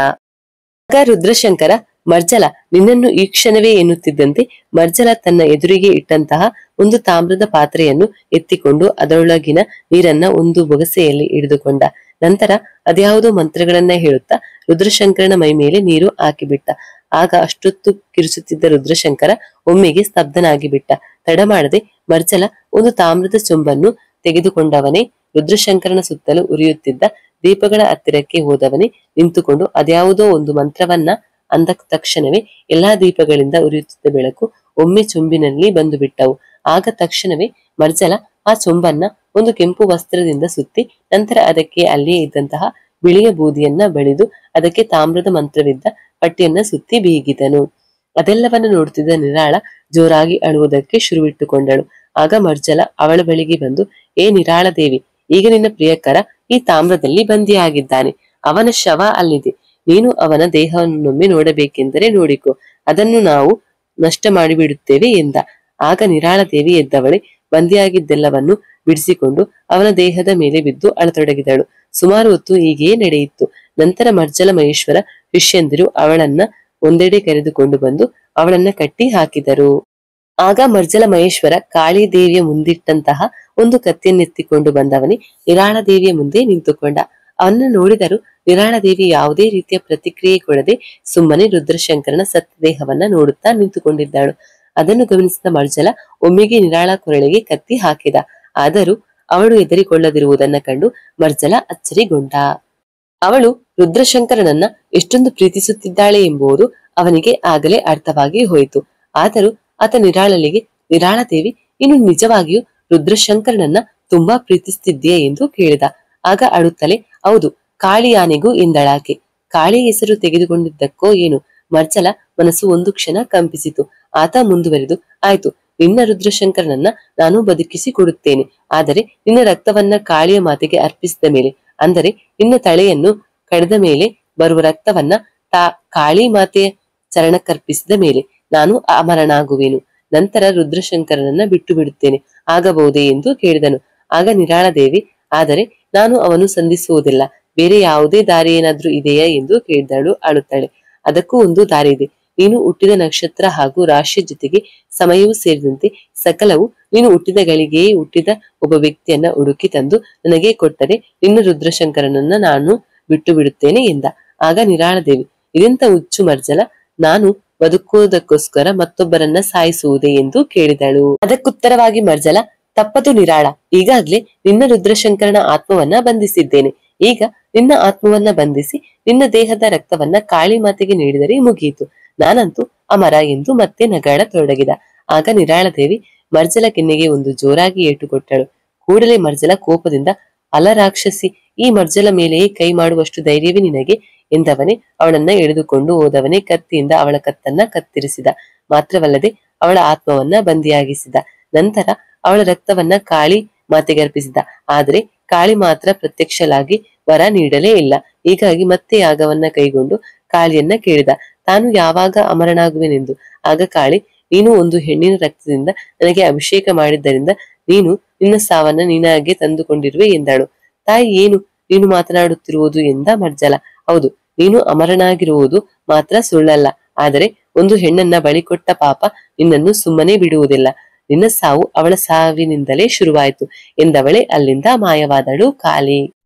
ಆಗ ರುದ್ರಶಂಕರ, ಮರ್ಜಲ, ನಿನ್ನನ್ನು ಈ ಕ್ಷಣವೇ ಎನ್ನುತ್ತಿದ್ದಂತೆ ಮರ್ಜಲ ತನ್ನ ಎದುರಿಗೆ ಇಟ್ಟಂತಹ ಒಂದು ತಾಮ್ರದ ಪಾತ್ರೆಯನ್ನು ಎತ್ತಿಕೊಂಡು ಅದರೊಳಗಿನ ನೀರನ್ನ ಒಂದು ಬೊಗಸೆಯಲ್ಲಿ ಹಿಡಿದುಕೊಂಡ. ನಂತರ ಅದ್ಯಾವುದೋ ಮಂತ್ರಗಳನ್ನ ಹೇಳುತ್ತಾ ರುದ್ರಶಂಕರನ ಮೈ ಮೇಲೆ ನೀರು ಹಾಕಿಬಿಟ್ಟ. ಆಗ ಅಷ್ಟೊತ್ತು ಕಿರುಚುತ್ತಿದ್ದ ರುದ್ರಶಂಕರ ಒಮ್ಮೆಗೆ ಸ್ತಬ್ಧನಾಗಿ ಬಿಟ್ಟ. ತಡ ಮಾಡದೆ ಮರ್ಜಲ ಒಂದು ತಾಮ್ರದ ಚೊಂಬನ್ನು ತೆಗೆದುಕೊಂಡವನೇ ರುದ್ರಶಂಕರನ ಸುತ್ತಲೂ ಉರಿಯುತ್ತಿದ್ದ ದೀಪಗಳ ಹತ್ತಿರಕ್ಕೆ ಹೋದವನೇ ನಿಂತುಕೊಂಡು ಅದ್ಯಾವುದೋ ಒಂದು ಮಂತ್ರವನ್ನ ಅಂದ ತಕ್ಷಣವೇ ಎಲ್ಲಾ ದೀಪಗಳಿಂದ ಉರಿಯುತ್ತಿದ್ದ ಬೆಳಕು ಒಮ್ಮೆ ಚೊಂಬಿನಲ್ಲಿ ಬಂದು ಬಿಟ್ಟವು. ಆಗ ತಕ್ಷಣವೇ ಮರ್ಜಲ ಆ ಚೊಂಬನ್ನ ಒಂದು ಕೆಂಪು ವಸ್ತ್ರದಿಂದ ಸುತ್ತಿ ನಂತರ ಅದಕ್ಕೆ ಅಲ್ಲಿಯೇ ಇದ್ದಂತಹ ಬಿಳಿಯ ಬೂದಿಯನ್ನ ಬಳಿದು ಅದಕ್ಕೆ ತಾಮ್ರದ ಮಂತ್ರವಿದ್ದ ಪಟ್ಟಿಯನ್ನ ಸುತ್ತಿ ಬೀಗಿದನು. ಅದೆಲ್ಲವನ್ನ ನೋಡುತ್ತಿದ್ದ ನಿರಾಳ ಜೋರಾಗಿ ಅಳುವುದಕ್ಕೆ ಶುರುವಿಟ್ಟುಕೊಂಡಳು. ಆಗ ಮರ್ಜಲ ಅವಳ ಬಳಿಗೆ ಬಂದು, ಏ ನಿರಾಳ ದೇವಿ, ಈಗ ನಿನ್ನ ಪ್ರಿಯಕರ ಈ ತಾಮ್ರದಲ್ಲಿ ಬಂದಿಯಾಗಿದ್ದಾನೆ. ಅವನ ಶವ ಅಲ್ಲಿದೆ. ನೀನು ಅವನ ದೇಹವನ್ನೊಮ್ಮೆ ನೋಡಬೇಕೆಂದರೆ ನೋಡಿಕೊ, ಅದನ್ನು ನಾವು ನಷ್ಟ ಮಾಡಿಬಿಡುತ್ತೇವೆ ಎಂದ. ಆಗ ನಿರಾಳ ದೇವಿ ಎದ್ದವಳೆ ಬಂದಿಯಾಗಿದ್ದೆಲ್ಲವನ್ನು ಬಿಡಿಸಿಕೊಂಡು ಅವನ ದೇಹದ ಮೇಲೆ ಬಿದ್ದು ಅಳತೊಡಗಿದಳು. ಸುಮಾರು ಹೊತ್ತು ಹೀಗೆಯೇ ನಡೆಯಿತು. ನಂತರ ಮರ್ಜಲ ಮಹೇಶ್ವರ ಶಿಷ್ಯಂದಿರು ಅವಳನ್ನ ಒಂದೆಡೆ ಕರೆದುಕೊಂಡು ಬಂದು ಅವಳನ್ನ ಕಟ್ಟಿ ಹಾಕಿದರು. ಆಗ ಮರ್ಜಲ ಮಹೇಶ್ವರ ಕಾಳಿ ದೇವಿಯ ಮುಂದಿಟ್ಟಂತಹ ಒಂದು ಕತ್ತಿಯನ್ನೆತ್ತಿಕೊಂಡು ಬಂದವನೇ ನಿರಾಳ ದೇವಿಯ ಮುಂದೆ ನಿಂತುಕೊಂಡ. ಅವನ್ನ ನೋಡಿದರು ನಿರಾಳ ದೇವಿ ಯಾವುದೇ ರೀತಿಯ ಪ್ರತಿಕ್ರಿಯೆ ಕೊಡದೆ ಸುಮ್ಮನೆ ರುದ್ರಶಂಕರನ ಸತ್ತ ದೇಹವನ್ನ ನೋಡುತ್ತಾ ನಿಂತುಕೊಂಡಿದ್ದಾಳು. ಅದನ್ನು ಗಮನಿಸಿದ ಮರ್ಜಲ ಒಮ್ಮೆಗೆ ನಿರಾಳ ಕೊರಳಿಗೆ ಕತ್ತಿ ಹಾಕಿದ. ಆದರೂ ಅವಳು ಹೆದರಿಕೊಳ್ಳದಿರುವುದನ್ನ ಕಂಡು ಮರ್ಜಲ ಅಚ್ಚರಿಗೊಂಡ. ಅವಳು ರುದ್ರಶಂಕರನನ್ನ ಎಷ್ಟೊಂದು ಪ್ರೀತಿಸುತ್ತಿದ್ದಾಳೆ ಎಂಬುದು ಅವನಿಗೆ ಆಗಲೇ ಅರ್ಥವಾಗಿ ಹೋಯಿತು. ಆದರೂ ಆತ ನಿರಾಳ ದೇವಿ, ಇನ್ನು ನಿಜವಾಗಿಯೂ ರುದ್ರಶಂಕರನನ್ನ ತುಂಬಾ ಪ್ರೀತಿಸುತ್ತಿದ್ದೀಯಾ ಎಂದು ಕೇಳಿದ. ಆಗ ಅಳುತ್ತಲೇ, ಹೌದು, ಕಾಳಿ ಆನೆಗೂ ಎಂದಳಾಕೆ. ಕಾಳಿ ಹೆಸರು ತೆಗೆದುಕೊಂಡಿದ್ದಕ್ಕೋ ಏನು ಮರ್ಜಲ ಮನಸ್ಸು ಒಂದು ಕ್ಷಣ ಕಂಪಿಸಿತು. ಆತ ಮುಂದುವರೆದು, ಆಯ್ತು, ನಿನ್ನ ರುದ್ರಶಂಕರನನ್ನ ನಾನು ಬದುಕಿಸಿ ಕೊಡುತ್ತೇನೆ. ಆದರೆ ನಿನ್ನ ರಕ್ತವನ್ನ ಕಾಳಿಯ ಮಾತೆಗೆ ಅರ್ಪಿಸಿದ ಮೇಲೆ, ಅಂದರೆ ನಿನ್ನ ತಲೆಯನ್ನು ಕಳೆದ ಮೇಲೆ ಬರುವ ರಕ್ತವನ್ನ ಕಾಳಿ ಮಾತೆಯ ಚರಣಕ್ಕರ್ಪಿಸಿದ ಮೇಲೆ ನಾನು ಅಮರನಾಗುವೆನು. ನಂತರ ರುದ್ರಶಂಕರನನ್ನ ಬಿಟ್ಟು ಬಿಡುತ್ತೇನೆ, ಆಗಬಹುದೇ ಎಂದು ಕೇಳಿದನು. ಆಗ ನಿರಾಳ ದೇವಿ, ಆದರೆ ನಾನು ಅವನು ಸಂಧಿಸುವುದಿಲ್ಲ, ಬೇರೆ ಯಾವುದೇ ದಾರಿ ಏನಾದ್ರೂ ಇದೆಯಾ ಎಂದು ಕೇಳಿದಳು ಅಳುತ್ತಳೆ. ಅದಕ್ಕೂ ಒಂದು ದಾರಿ ಇದೆ. ನೀನು ಹುಟ್ಟಿದ ನಕ್ಷತ್ರ ಹಾಗೂ ರಾಶಿಯ ಜೊತೆಗೆ ಸಮಯವೂ ಸೇರಿದಂತೆ ಸಕಲವು ನೀನು ಹುಟ್ಟಿದ ಗಳಿಗೆಯೇ ಹುಟ್ಟಿದ ಒಬ್ಬ ವ್ಯಕ್ತಿಯನ್ನ ಹುಡುಕಿ ತಂದು ನನಗೆ ಕೊಟ್ಟರೆ ನಿನ್ನ ರುದ್ರಶಂಕರನನ್ನ ನಾನು ಬಿಟ್ಟು ಬಿಡುತ್ತೇನೆ ಎಂದ. ಆಗ ನಿರಾಳ ದೇವಿ, ಇದೆಂತ ಹುಚ್ಚು ಮರ್ಜಲ, ನಾನು ಬದುಕುವುದಕ್ಕೋಸ್ಕರ ಮತ್ತೊಬ್ಬರನ್ನ ಸಾಯಿಸುವುದೇ ಎಂದು ಕೇಳಿದಳು. ಅದಕ್ಕುತ್ತರವಾಗಿ ಮರ್ಜಲ, ತಪ್ಪದು ನಿರಾಳ, ಈಗಾಗ್ಲೇ ನಿನ್ನ ರುದ್ರಶಂಕರನ ಆತ್ಮವನ್ನ ಬಂಧಿಸಿದ್ದೇನೆ. ಈಗ ನಿನ್ನ ಆತ್ಮವನ್ನ ಬಂಧಿಸಿ ನಿನ್ನ ದೇಹದ ರಕ್ತವನ್ನ ಕಾಳಿ ಮಾತೆಗೆ ನೀಡಿದರೆ ಮುಗಿಯಿತು, ನಾನಂತೂ ಅಮರ ಎಂದು ಮತ್ತೆ ನಗಾಡತೊಡಗಿದ. ಆಗ ನಿರಾಳ ದೇವಿ ಮರ್ಜಲ ಕೆನ್ನೆಗೆ ಒಂದು ಜೋರಾಗಿ ಏಟು ಕೊಟ್ಟಳು. ಕೂಡಲೇ ಮರ್ಜಲ ಕೋಪದಿಂದ, ಅಲ ರಾಕ್ಷಸಿ, ಈ ಮರ್ಜಲ ಮೇಲೆಯೇ ಕೈ ಮಾಡುವಷ್ಟು ಧೈರ್ಯವೇ ನಿನಗೆ ಎಂದವನೇ ಅವಳನ್ನ ಎಳೆದುಕೊಂಡು ಹೋದವನೇ ಕತ್ತಿಯಿಂದ ಅವಳ ಕತ್ತನ್ನ ಕತ್ತರಿಸಿದ. ಮಾತ್ರವಲ್ಲದೆ ಅವಳ ಆತ್ಮವನ್ನ ಬಂದಿಯಾಗಿಸಿದ. ನಂತರ ಅವಳ ರಕ್ತವನ್ನ ಕಾಳಿ ಮಾತೆಗೆ ಅರ್ಪಿಸಿದ. ಆದರೆ ಕಾಳಿ ಮಾತ್ರ ಪ್ರತ್ಯಕ್ಷಲಾಗಿ ವರ ನೀಡಲೇ ಇಲ್ಲ. ಹೀಗಾಗಿ ಮತ್ತೆ ಯಾಗವನ್ನ ಕೈಗೊಂಡು ಕಾಳಿಯನ್ನ ಕೇಳಿದ, ತಾನು ಯಾವಾಗ ಅಮರನಾಗುವೆನೆಂದು. ಆಗ ಕಾಳಿ, ನೀನು ಒಂದು ಹೆಣ್ಣಿನ ರಕ್ತದಿಂದ ನನಗೆ ಅಭಿಷೇಕ ಮಾಡಿದ್ದರಿಂದ ನೀನು ನಿನ್ನ ಸಾವನ್ನ ನೀನಾಗೆ ತಂದುಕೊಂಡಿರುವೆ ಎಂದಳು. ತಾಯಿ, ಏನು ನೀನು ಮಾತನಾಡುತ್ತಿರುವುದು ಎಂದ ಮರ್ಜಲ. ಹೌದು, ನೀನು ಅಮರನಾಗಿರುವುದು ಮಾತ್ರ ಸುಳ್ಳಲ್ಲ, ಆದರೆ ಒಂದು ಹೆಣ್ಣನ್ನ ಬಳಿಕೊಟ್ಟ ಪಾಪ ನಿನ್ನನ್ನು ಸುಮ್ಮನೆ ಬಿಡುವುದಿಲ್ಲ. ನಿನ್ನ ಸಾವು ಅವಳ ಸಾವಿನಿಂದಲೇ ಶುರುವಾಯಿತು ಎಂದವಳೆ ಅಲ್ಲಿಂದ ಮಾಯವಾದಳು ಕಾಳಿ.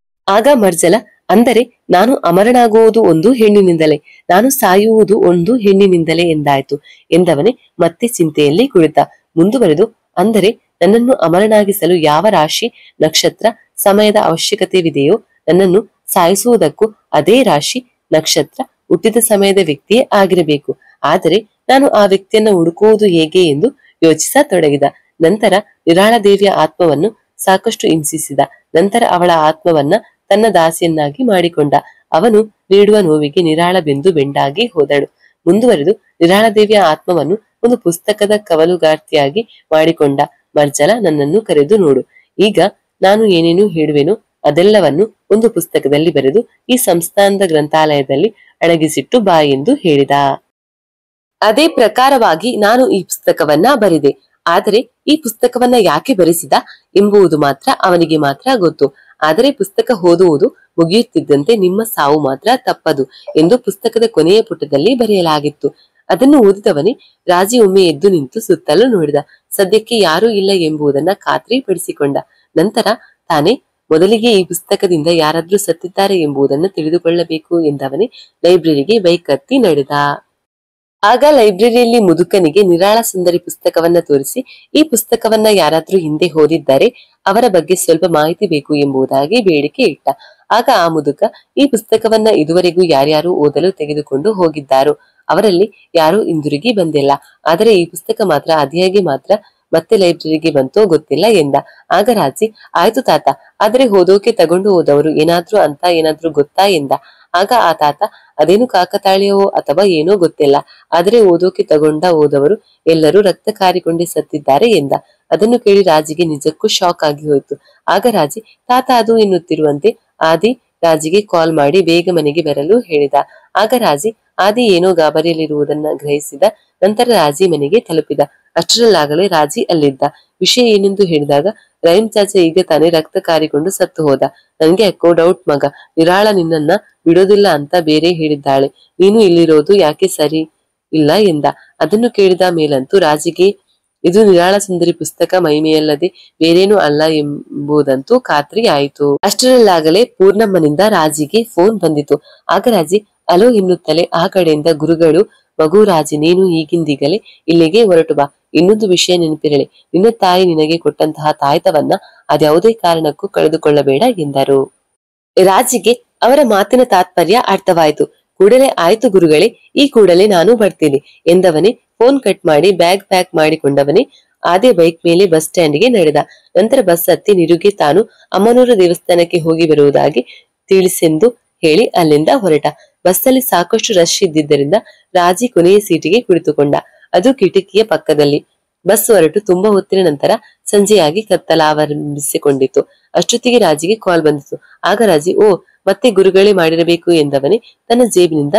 ಆಗ ಮರ್ಜಲ, ಅಂದರೆ ನಾನು ಅಮರನಾಗುವುದು ಒಂದು ಹೆಣ್ಣಿನಿಂದಲೇ, ನಾನು ಸಾಯುವುದು ಒಂದು ಹೆಣ್ಣಿನಿಂದಲೇ ಎಂದಾಯ್ತು ಎಂದವನೇ ಮತ್ತೆ ಚಿಂತೆಯಲ್ಲಿ ಕುಳಿತ. ಮುಂದುವರೆದು, ಅಂದರೆ ನನ್ನನ್ನು ಅಮರನಾಗಿಸಲು ಯಾವ ರಾಶಿ ನಕ್ಷತ್ರ ಸಮಯದ ಅವಶ್ಯಕತೆವಿದೆಯೋ ನನ್ನನ್ನು ಸಾಯಿಸುವುದಕ್ಕೂ ಅದೇ ರಾಶಿ ನಕ್ಷತ್ರ ಹುಟ್ಟಿದ ಸಮಯದ ವ್ಯಕ್ತಿಯೇ ಆಗಿರಬೇಕು. ಆದರೆ ನಾನು ಆ ವ್ಯಕ್ತಿಯನ್ನ ಹುಡುಕುವುದು ಹೇಗೆ ಎಂದು ಯೋಚಿಸತೊಡಗಿದ. ನಂತರ ನಿರಾಳ ದೇವಿಯ ಆತ್ಮವನ್ನು ಸಾಕಷ್ಟು ಹಿಂಸಿಸಿದ. ನಂತರ ಅವಳ ಆತ್ಮವನ್ನ ತನ್ನ ದಾಸಿಯನ್ನಾಗಿ ಮಾಡಿಕೊಂಡ. ಅವನು ನೀಡುವ ನೋವಿಗೆ ನಿರಾಳ ಬೆಂಡಾಗಿ ಹೋದಳು. ಮುಂದುವರೆದು ನಿರಾಳದೇವಿಯ ಆತ್ಮವನ್ನು ಒಂದು ಪುಸ್ತಕದ ಕವಲುಗಾರ್ತಿಯಾಗಿ ಮಾಡಿಕೊಂಡ ಮರ್ಜಲ ನನ್ನನ್ನು ಕರೆದು ನೋಡು. ಈಗ ನಾನು ಏನೇನು ಹೇಳುವೆನೋ ಅದೆಲ್ಲವನ್ನು ಒಂದು ಪುಸ್ತಕದಲ್ಲಿ ಬರೆದು ಈ ಸಂಸ್ಥಾನದ ಗ್ರಂಥಾಲಯದಲ್ಲಿ ಅಡಗಿಸಿಟ್ಟು ಬಾ ಎಂದು ಹೇಳಿದ. ಅದೇ ಪ್ರಕಾರವಾಗಿ ನಾನು ಈ ಪುಸ್ತಕವನ್ನ ಬರೆದೆ. ಆದರೆ ಈ ಪುಸ್ತಕವನ್ನ ಯಾಕೆ ಬರೆಸಿದ ಎಂಬುದು ಮಾತ್ರ ಅವನಿಗೆ ಮಾತ್ರ ಗೊತ್ತು. ಆದರೆ ಪುಸ್ತಕ ಓದುವುದು ಮುಗಿಯುತ್ತಿದ್ದಂತೆ ನಿಮ್ಮ ಸಾವು ಮಾತ್ರ ತಪ್ಪದು ಎಂದು ಪುಸ್ತಕದ ಕೊನೆಯ ಪುಟದಲ್ಲಿ ಬರೆಯಲಾಗಿತ್ತು. ಅದನ್ನು ಓದಿದವನೇ ರಾಜಿ ಒಮ್ಮೆ ಎದ್ದು ನಿಂತು ಸುತ್ತಲೂ ನೋಡಿದ. ಸದ್ಯಕ್ಕೆ ಯಾರೂ ಇಲ್ಲ ಎಂಬುದನ್ನ ಖಾತ್ರಿ ಪಡಿಸಿಕೊಂಡ. ನಂತರ ತಾನೇ ಮೊದಲಿಗೆ ಈ ಪುಸ್ತಕದಿಂದ ಯಾರಾದ್ರೂ ಸತ್ತಿದ್ದಾರೆ ಎಂಬುದನ್ನು ತಿಳಿದುಕೊಳ್ಳಬೇಕು ಎಂದವನೇ ಲೈಬ್ರರಿಗೆ ಬೈಕ್ ಹತ್ತಿ ನಡೆದ. ಆಗ ಲೈಬ್ರರಿಯಲ್ಲಿ ಮುದುಕನಿಗೆ ನಿರಾಳ ಸುಂದರಿ ಪುಸ್ತಕವನ್ನ ತೋರಿಸಿ, ಈ ಪುಸ್ತಕವನ್ನ ಯಾರಾದ್ರೂ ಹಿಂದೆ ಓದಿದ್ದಾರೆ, ಅವರ ಬಗ್ಗೆ ಸ್ವಲ್ಪ ಮಾಹಿತಿ ಬೇಕು ಎಂಬುದಾಗಿ ಬೇಡಿಕೆ ಇಟ್ಟ. ಆಗ ಆ ಮುದುಕ, ಈ ಪುಸ್ತಕವನ್ನ ಇದುವರೆಗೂ ಯಾರ್ಯಾರು ಓದಲು ತೆಗೆದುಕೊಂಡು ಹೋಗಿದ್ದಾರೋ ಅವರಲ್ಲಿ ಯಾರೂ ಹಿಂದಿರುಗಿ ಬಂದಿಲ್ಲ. ಆದರೆ ಈ ಪುಸ್ತಕ ಮಾತ್ರ ಅದಿಯಾಗಿ ಮಾತ್ರ ಮತ್ತೆ ಲೈಬ್ರರಿಗೆ ಬಂತೋ ಗೊತ್ತಿಲ್ಲ ಎಂದ. ಆಗ ರಾಜಿ, ಆಯ್ತು ತಾತ, ಆದ್ರೆ ಓದೋಕೆ ತಗೊಂಡು ಹೋದವರು ಏನಾದ್ರೂ ಗೊತ್ತಾ ಎಂದ. ಆಗ ಆ ತಾತ, ಅದೇನು ಕಾಕತಾಳೀಯವೋ ಅಥವಾ ಏನೋ ಗೊತ್ತಿಲ್ಲ, ಆದ್ರೆ ಓದೋಕೆ ಹೋದವರು ಎಲ್ಲರೂ ರಕ್ತ ಕಾರಿಕೊಂಡೇ ಸತ್ತಿದ್ದಾರೆ ಎಂದ. ಅದನ್ನು ಕೇಳಿ ರಾಜಿಗೆ ನಿಜಕ್ಕೂ ಶಾಕ್ ಆಗಿ ಹೋಯ್ತು. ಆಗ ರಾಜಿ, ತಾತ ಅದು ಎನ್ನುತ್ತಿರುವಂತೆ ಆದಿ ರಾಜಿಗೆ ಕಾಲ್ ಮಾಡಿ ಬೇಗ ಮನೆಗೆ ಬರಲು ಹೇಳಿದ. ಆಗ ರಾಜಿ ಆದಿ ಏನೋ ಗಾಬರಿಯಲ್ಲಿರುವುದನ್ನ ಗ್ರಹಿಸಿದ. ನಂತರ ರಾಜಿ ಮನೆಗೆ ತಲುಪಿದ. ಅಷ್ಟರಲ್ಲಾಗಲೇ ರಾಜಿ ಅಲ್ಲಿದ್ದ. ವಿಷಯ ಏನೆಂದು ಹೇಳಿದಾಗ, ರೈಮ್ ಚಾಚಾ ಈಗ ತಾನೇ ರಕ್ತ ಕಾರಿಕೊಂಡು ಸತ್ತು ಹೋದ. ನನ್ಗೆ ಯಾಕೋ ಡೌಟ್ ಮಗ, ನಿರಾಳ ನಿನ್ನನ್ನ ಬಿಡೋದಿಲ್ಲ ಅಂತ ಬೇರೆ ಹೇಳಿದ್ದಾಳೆ. ನೀನು ಇಲ್ಲಿರೋದು ಯಾಕೆ ಸರಿ ಇಲ್ಲ ಎಂದ. ಅದನ್ನು ಕೇಳಿದ ಮೇಲಂತೂ ರಾಜಿಗೆ ಇದು ನಿರಾಳ ಸುಂದರಿ ಪುಸ್ತಕ ಮಹಿಮೆಯಲ್ಲದೆ ಬೇರೇನೂ ಅಲ್ಲ ಎಂಬುದಂತೂ ಖಾತ್ರಿ ಆಯಿತು. ಅಷ್ಟರಲ್ಲಾಗಲೇ ಪೂರ್ಣಮ್ಮನಿಂದ ರಾಜಿಗೆ ಫೋನ್ ಬಂದಿತು. ಆಗ ರಾಜಿ ಅಲೋ ಎನ್ನುತ್ತಲೇ ಆ ಕಡೆಯಿಂದ ಗುರುಗಳು, ಮಗು ರಾಜಿ, ನೀನು ಈಗಿಂದೀಗಲೇ ಇಲ್ಲಿಗೆ ಹೊರಟು ಬಾ. ಇನ್ನೊಂದು ವಿಷಯ ನೆನಪಿರಲಿ, ನಿನ್ನ ತಾಯಿ ನಿನಗೆ ಕೊಟ್ಟಂತಹ ತಾಯ್ತವನ್ನ ಅದ್ಯಾವುದೇ ಕಾರಣಕ್ಕೂ ಕಳೆದುಕೊಳ್ಳಬೇಡ ಎಂದರು. ರಾಜಿಗೆ ಅವರ ಮಾತಿನ ತಾತ್ಪರ್ಯ ಅರ್ಥವಾಯಿತು. ಕೂಡಲೇ ಆಯ್ತು ಗುರುಗಳೇ, ಈ ಕೂಡಲೇ ನಾನು ಬರ್ತೀನಿ ಎಂದವನೇ ಫೋನ್ ಕಟ್ ಮಾಡಿ ಬ್ಯಾಗ್ ಪ್ಯಾಕ್ ಮಾಡಿಕೊಂಡವನೇ ಅದೇ ಬೈಕ್ ಮೇಲೆ ಬಸ್ ಸ್ಟ್ಯಾಂಡ್ಗೆ ನಡೆದ. ನಂತರ ಬಸ್ ಹತ್ತಿ ನಿರುಗೆ ತಾನು ಅಮ್ಮನೂರು ದೇವಸ್ಥಾನಕ್ಕೆ ಹೋಗಿ ಬರುವುದಾಗಿ ತಿಳಿಸೆಂದು ಹೇಳಿ ಅಲ್ಲಿಂದ ಹೊರಟ. ಬಸ್ಸಲ್ಲಿ ಸಾಕಷ್ಟು ರಶ್ ಇದ್ದಿದ್ದರಿಂದ ರಾಜಿ ಕೊನೆಯ ಸೀಟಿಗೆ ಕುಳಿತುಕೊಂಡ, ಅದು ಕಿಟಕಿಯ ಪಕ್ಕದಲ್ಲಿ. ಬಸ್ ಹೊರಟು ತುಂಬಾ ಹೊತ್ತಿನ ನಂತರ ಸಂಜೆಯಾಗಿ ಕತ್ತಲಾವರಂಭಿಸಿಕೊಂಡಿತು. ಅಷ್ಟೊತ್ತಿಗೆ ರಾಜಿಗೆ ಕಾಲ್ ಬಂದಿತು. ಆಗ ರಾಜಿ, ಓ, ಮತ್ತೆ ಗುರುಗಳೇ ಮಾಡಿರಬೇಕು ಎಂದವನೇ ತನ್ನ ಜೇಬಿನಿಂದ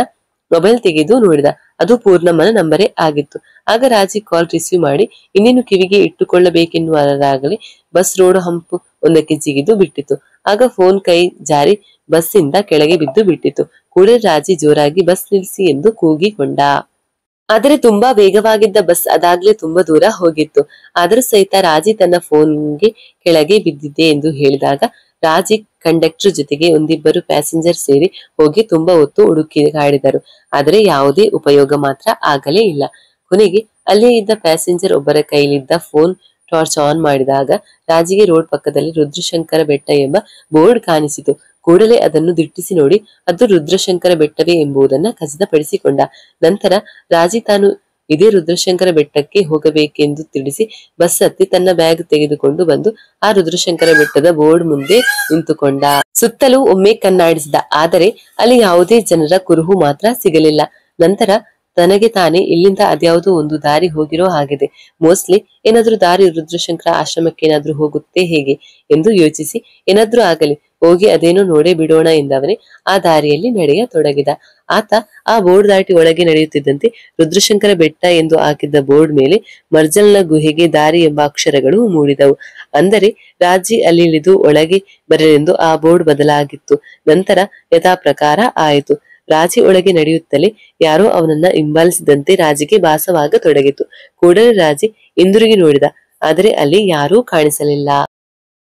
ಮೊಬೈಲ್ ತೆಗೆದು ನೋಡಿದ. ಅದು ಪೂರ್ಣಮ್ಮನ ನಂಬರೇ ಆಗಿತ್ತು. ಆಗ ರಾಜಿ ಕಾಲ್ ರಿಸೀವ್ ಮಾಡಿ ಇನ್ನೇನು ಕಿವಿಗೆ ಇಟ್ಟುಕೊಳ್ಳಬೇಕೆನ್ನುವರಾಗಲೇ ಬಸ್ ರೋಡ್ ಹಂಪು ಒಂದಕ್ಕೆ ಜಿಗಿದು ಬಿಟ್ಟಿತು. ಆಗ ಫೋನ್ ಕೈ ಜಾರಿ ಬಸ್ಸಿಂದ ಕೆಳಗೆ ಬಿದ್ದು ಬಿಟ್ಟಿತು. ಕೂಡಲೇ ರಾಜಿ ಜೋರಾಗಿ ಬಸ್ ನಿಲ್ಲಿಸಿ ಎಂದು ಕೂಗಿಕೊಂಡ. ಆದರೆ ತುಂಬಾ ವೇಗವಾಗಿದ್ದ ಬಸ್ ಅದಾಗ್ಲೇ ತುಂಬಾ ದೂರ ಹೋಗಿತ್ತು. ಆದರೂ ಸಹಿತ ರಾಜಿ ತನ್ನ ಫೋನ್ಗೆ ಕೆಳಗೆ ಬಿದ್ದಿದ್ದೆ ಎಂದು ಹೇಳಿದಾಗ ರಾಜಿ ಕಂಡಕ್ಟರ್ ಜೊತೆಗೆ ಒಂದಿಬ್ಬರು ಪ್ಯಾಸೆಂಜರ್ ಸೇರಿ ಹೋಗಿ ತುಂಬಾ ಹೊತ್ತು ಹುಡುಕಾಡಿದರು. ಆದರೆ ಯಾವುದೇ ಉಪಯೋಗ ಮಾತ್ರ ಆಗಲೇ ಇಲ್ಲ. ಕೊನೆಗೆ ಅಲ್ಲೇ ಇದ್ದ ಪ್ಯಾಸೆಂಜರ್ ಒಬ್ಬರ ಕೈಲಿದ್ದ ಫೋನ್ ಟಾರ್ಚ್ ಆನ್ ಮಾಡಿದಾಗ ರಾಜಿಗೆ ರೋಡ್ ಪಕ್ಕದಲ್ಲಿ ರುದ್ರಶಂಕರ ಬೆಟ್ಟ ಎಂಬ ಬೋರ್ಡ್ ಕಾಣಿಸಿತು. ಕೂಡಲೇ ಅದನ್ನು ದಿಟ್ಟಿಸಿ ನೋಡಿ ಅದು ರುದ್ರಶಂಕರ ಬೆಟ್ಟವೇ ಎಂಬುದನ್ನ ಖಚಿತಪಡಿಸಿಕೊಂಡ. ನಂತರ ರಾಜಿ ತಾನು ಇದೇ ರುದ್ರಶಂಕರ ಬೆಟ್ಟಕ್ಕೆ ಹೋಗಬೇಕೆಂದು ತಿಳಿಸಿ ಬಸ್ ಹತ್ತಿ ತನ್ನ ಬ್ಯಾಗ್ ತೆಗೆದುಕೊಂಡು ಬಂದು ಆ ರುದ್ರಶಂಕರ ಬೆಟ್ಟದ ಬೋರ್ಡ್ ಮುಂದೆ ನಿಂತುಕೊಂಡ. ಸುತ್ತಲೂ ಒಮ್ಮೆ ಕಣ್ಣಾಡಿಸಿದ, ಆದರೆ ಅಲ್ಲಿ ಯಾವುದೇ ಜನರ ಕುರುಹು ಮಾತ್ರ ಸಿಗಲಿಲ್ಲ. ನಂತರ ತನಗೆ ತಾನೇ ಇಲ್ಲಿಂದ ಅದ್ಯಾವುದೋ ಒಂದು ದಾರಿ ಹೋಗಿರೋ ಹಾಗಿದೆ, ಮೋಸ್ಟ್ಲಿ ಏನಾದ್ರೂ ದಾರಿ ರುದ್ರಶಂಕರ ಆಶ್ರಮಕ್ಕೆ ಏನಾದ್ರೂ ಹೋಗುತ್ತೆ ಹೇಗೆ ಎಂದು ಯೋಚಿಸಿ, ಏನಾದ್ರೂ ಆಗಲಿ ಹೋಗಿ ಅದೇನೋ ನೋಡೇ ಬಿಡೋಣ ಎಂದವನೇ ಆ ದಾರಿಯಲ್ಲಿ ನಡೆಯತೊಡಗಿದ. ಆತ ಆ ಬೋರ್ಡ್ ದಾಟಿ ಒಳಗೆ ನಡೆಯುತ್ತಿದ್ದಂತೆ ರುದ್ರಶಂಕರ ಬೆಟ್ಟ ಎಂದು ಹಾಕಿದ್ದ ಬೋರ್ಡ್ ಮೇಲೆ ಮರ್ಜಲ್ನ ಗುಹೆಗೆ ದಾರಿ ಎಂಬ ಅಕ್ಷರಗಳು ಮೂಡಿದವು. ಅಂದರೆ ರಾಜಿ ಅಲ್ಲಿ ಇಳಿದು ಒಳಗೆ ಬರಲೆಂದು ಆ ಬೋರ್ಡ್ ಬದಲಾಗಿತ್ತು. ನಂತರ ಯಥಾ ಪ್ರಕಾರ ಆಯಿತು. ರಾಜಿ ಒಳಗೆ ನಡೆಯುತ್ತಲೇ ಯಾರೋ ಅವನನ್ನ ಹಿಂಬಾಲಿಸಿದಂತೆ ರಾಜಿಗೆ ಭಾಸವಾಗತೊಡಗಿತು. ಕೂಡಲೇ ರಾಜಿ ಹಿಂದಿರುಗಿ ನೋಡಿದ, ಆದರೆ ಅಲ್ಲಿ ಯಾರೂ ಕಾಣಿಸಲಿಲ್ಲ.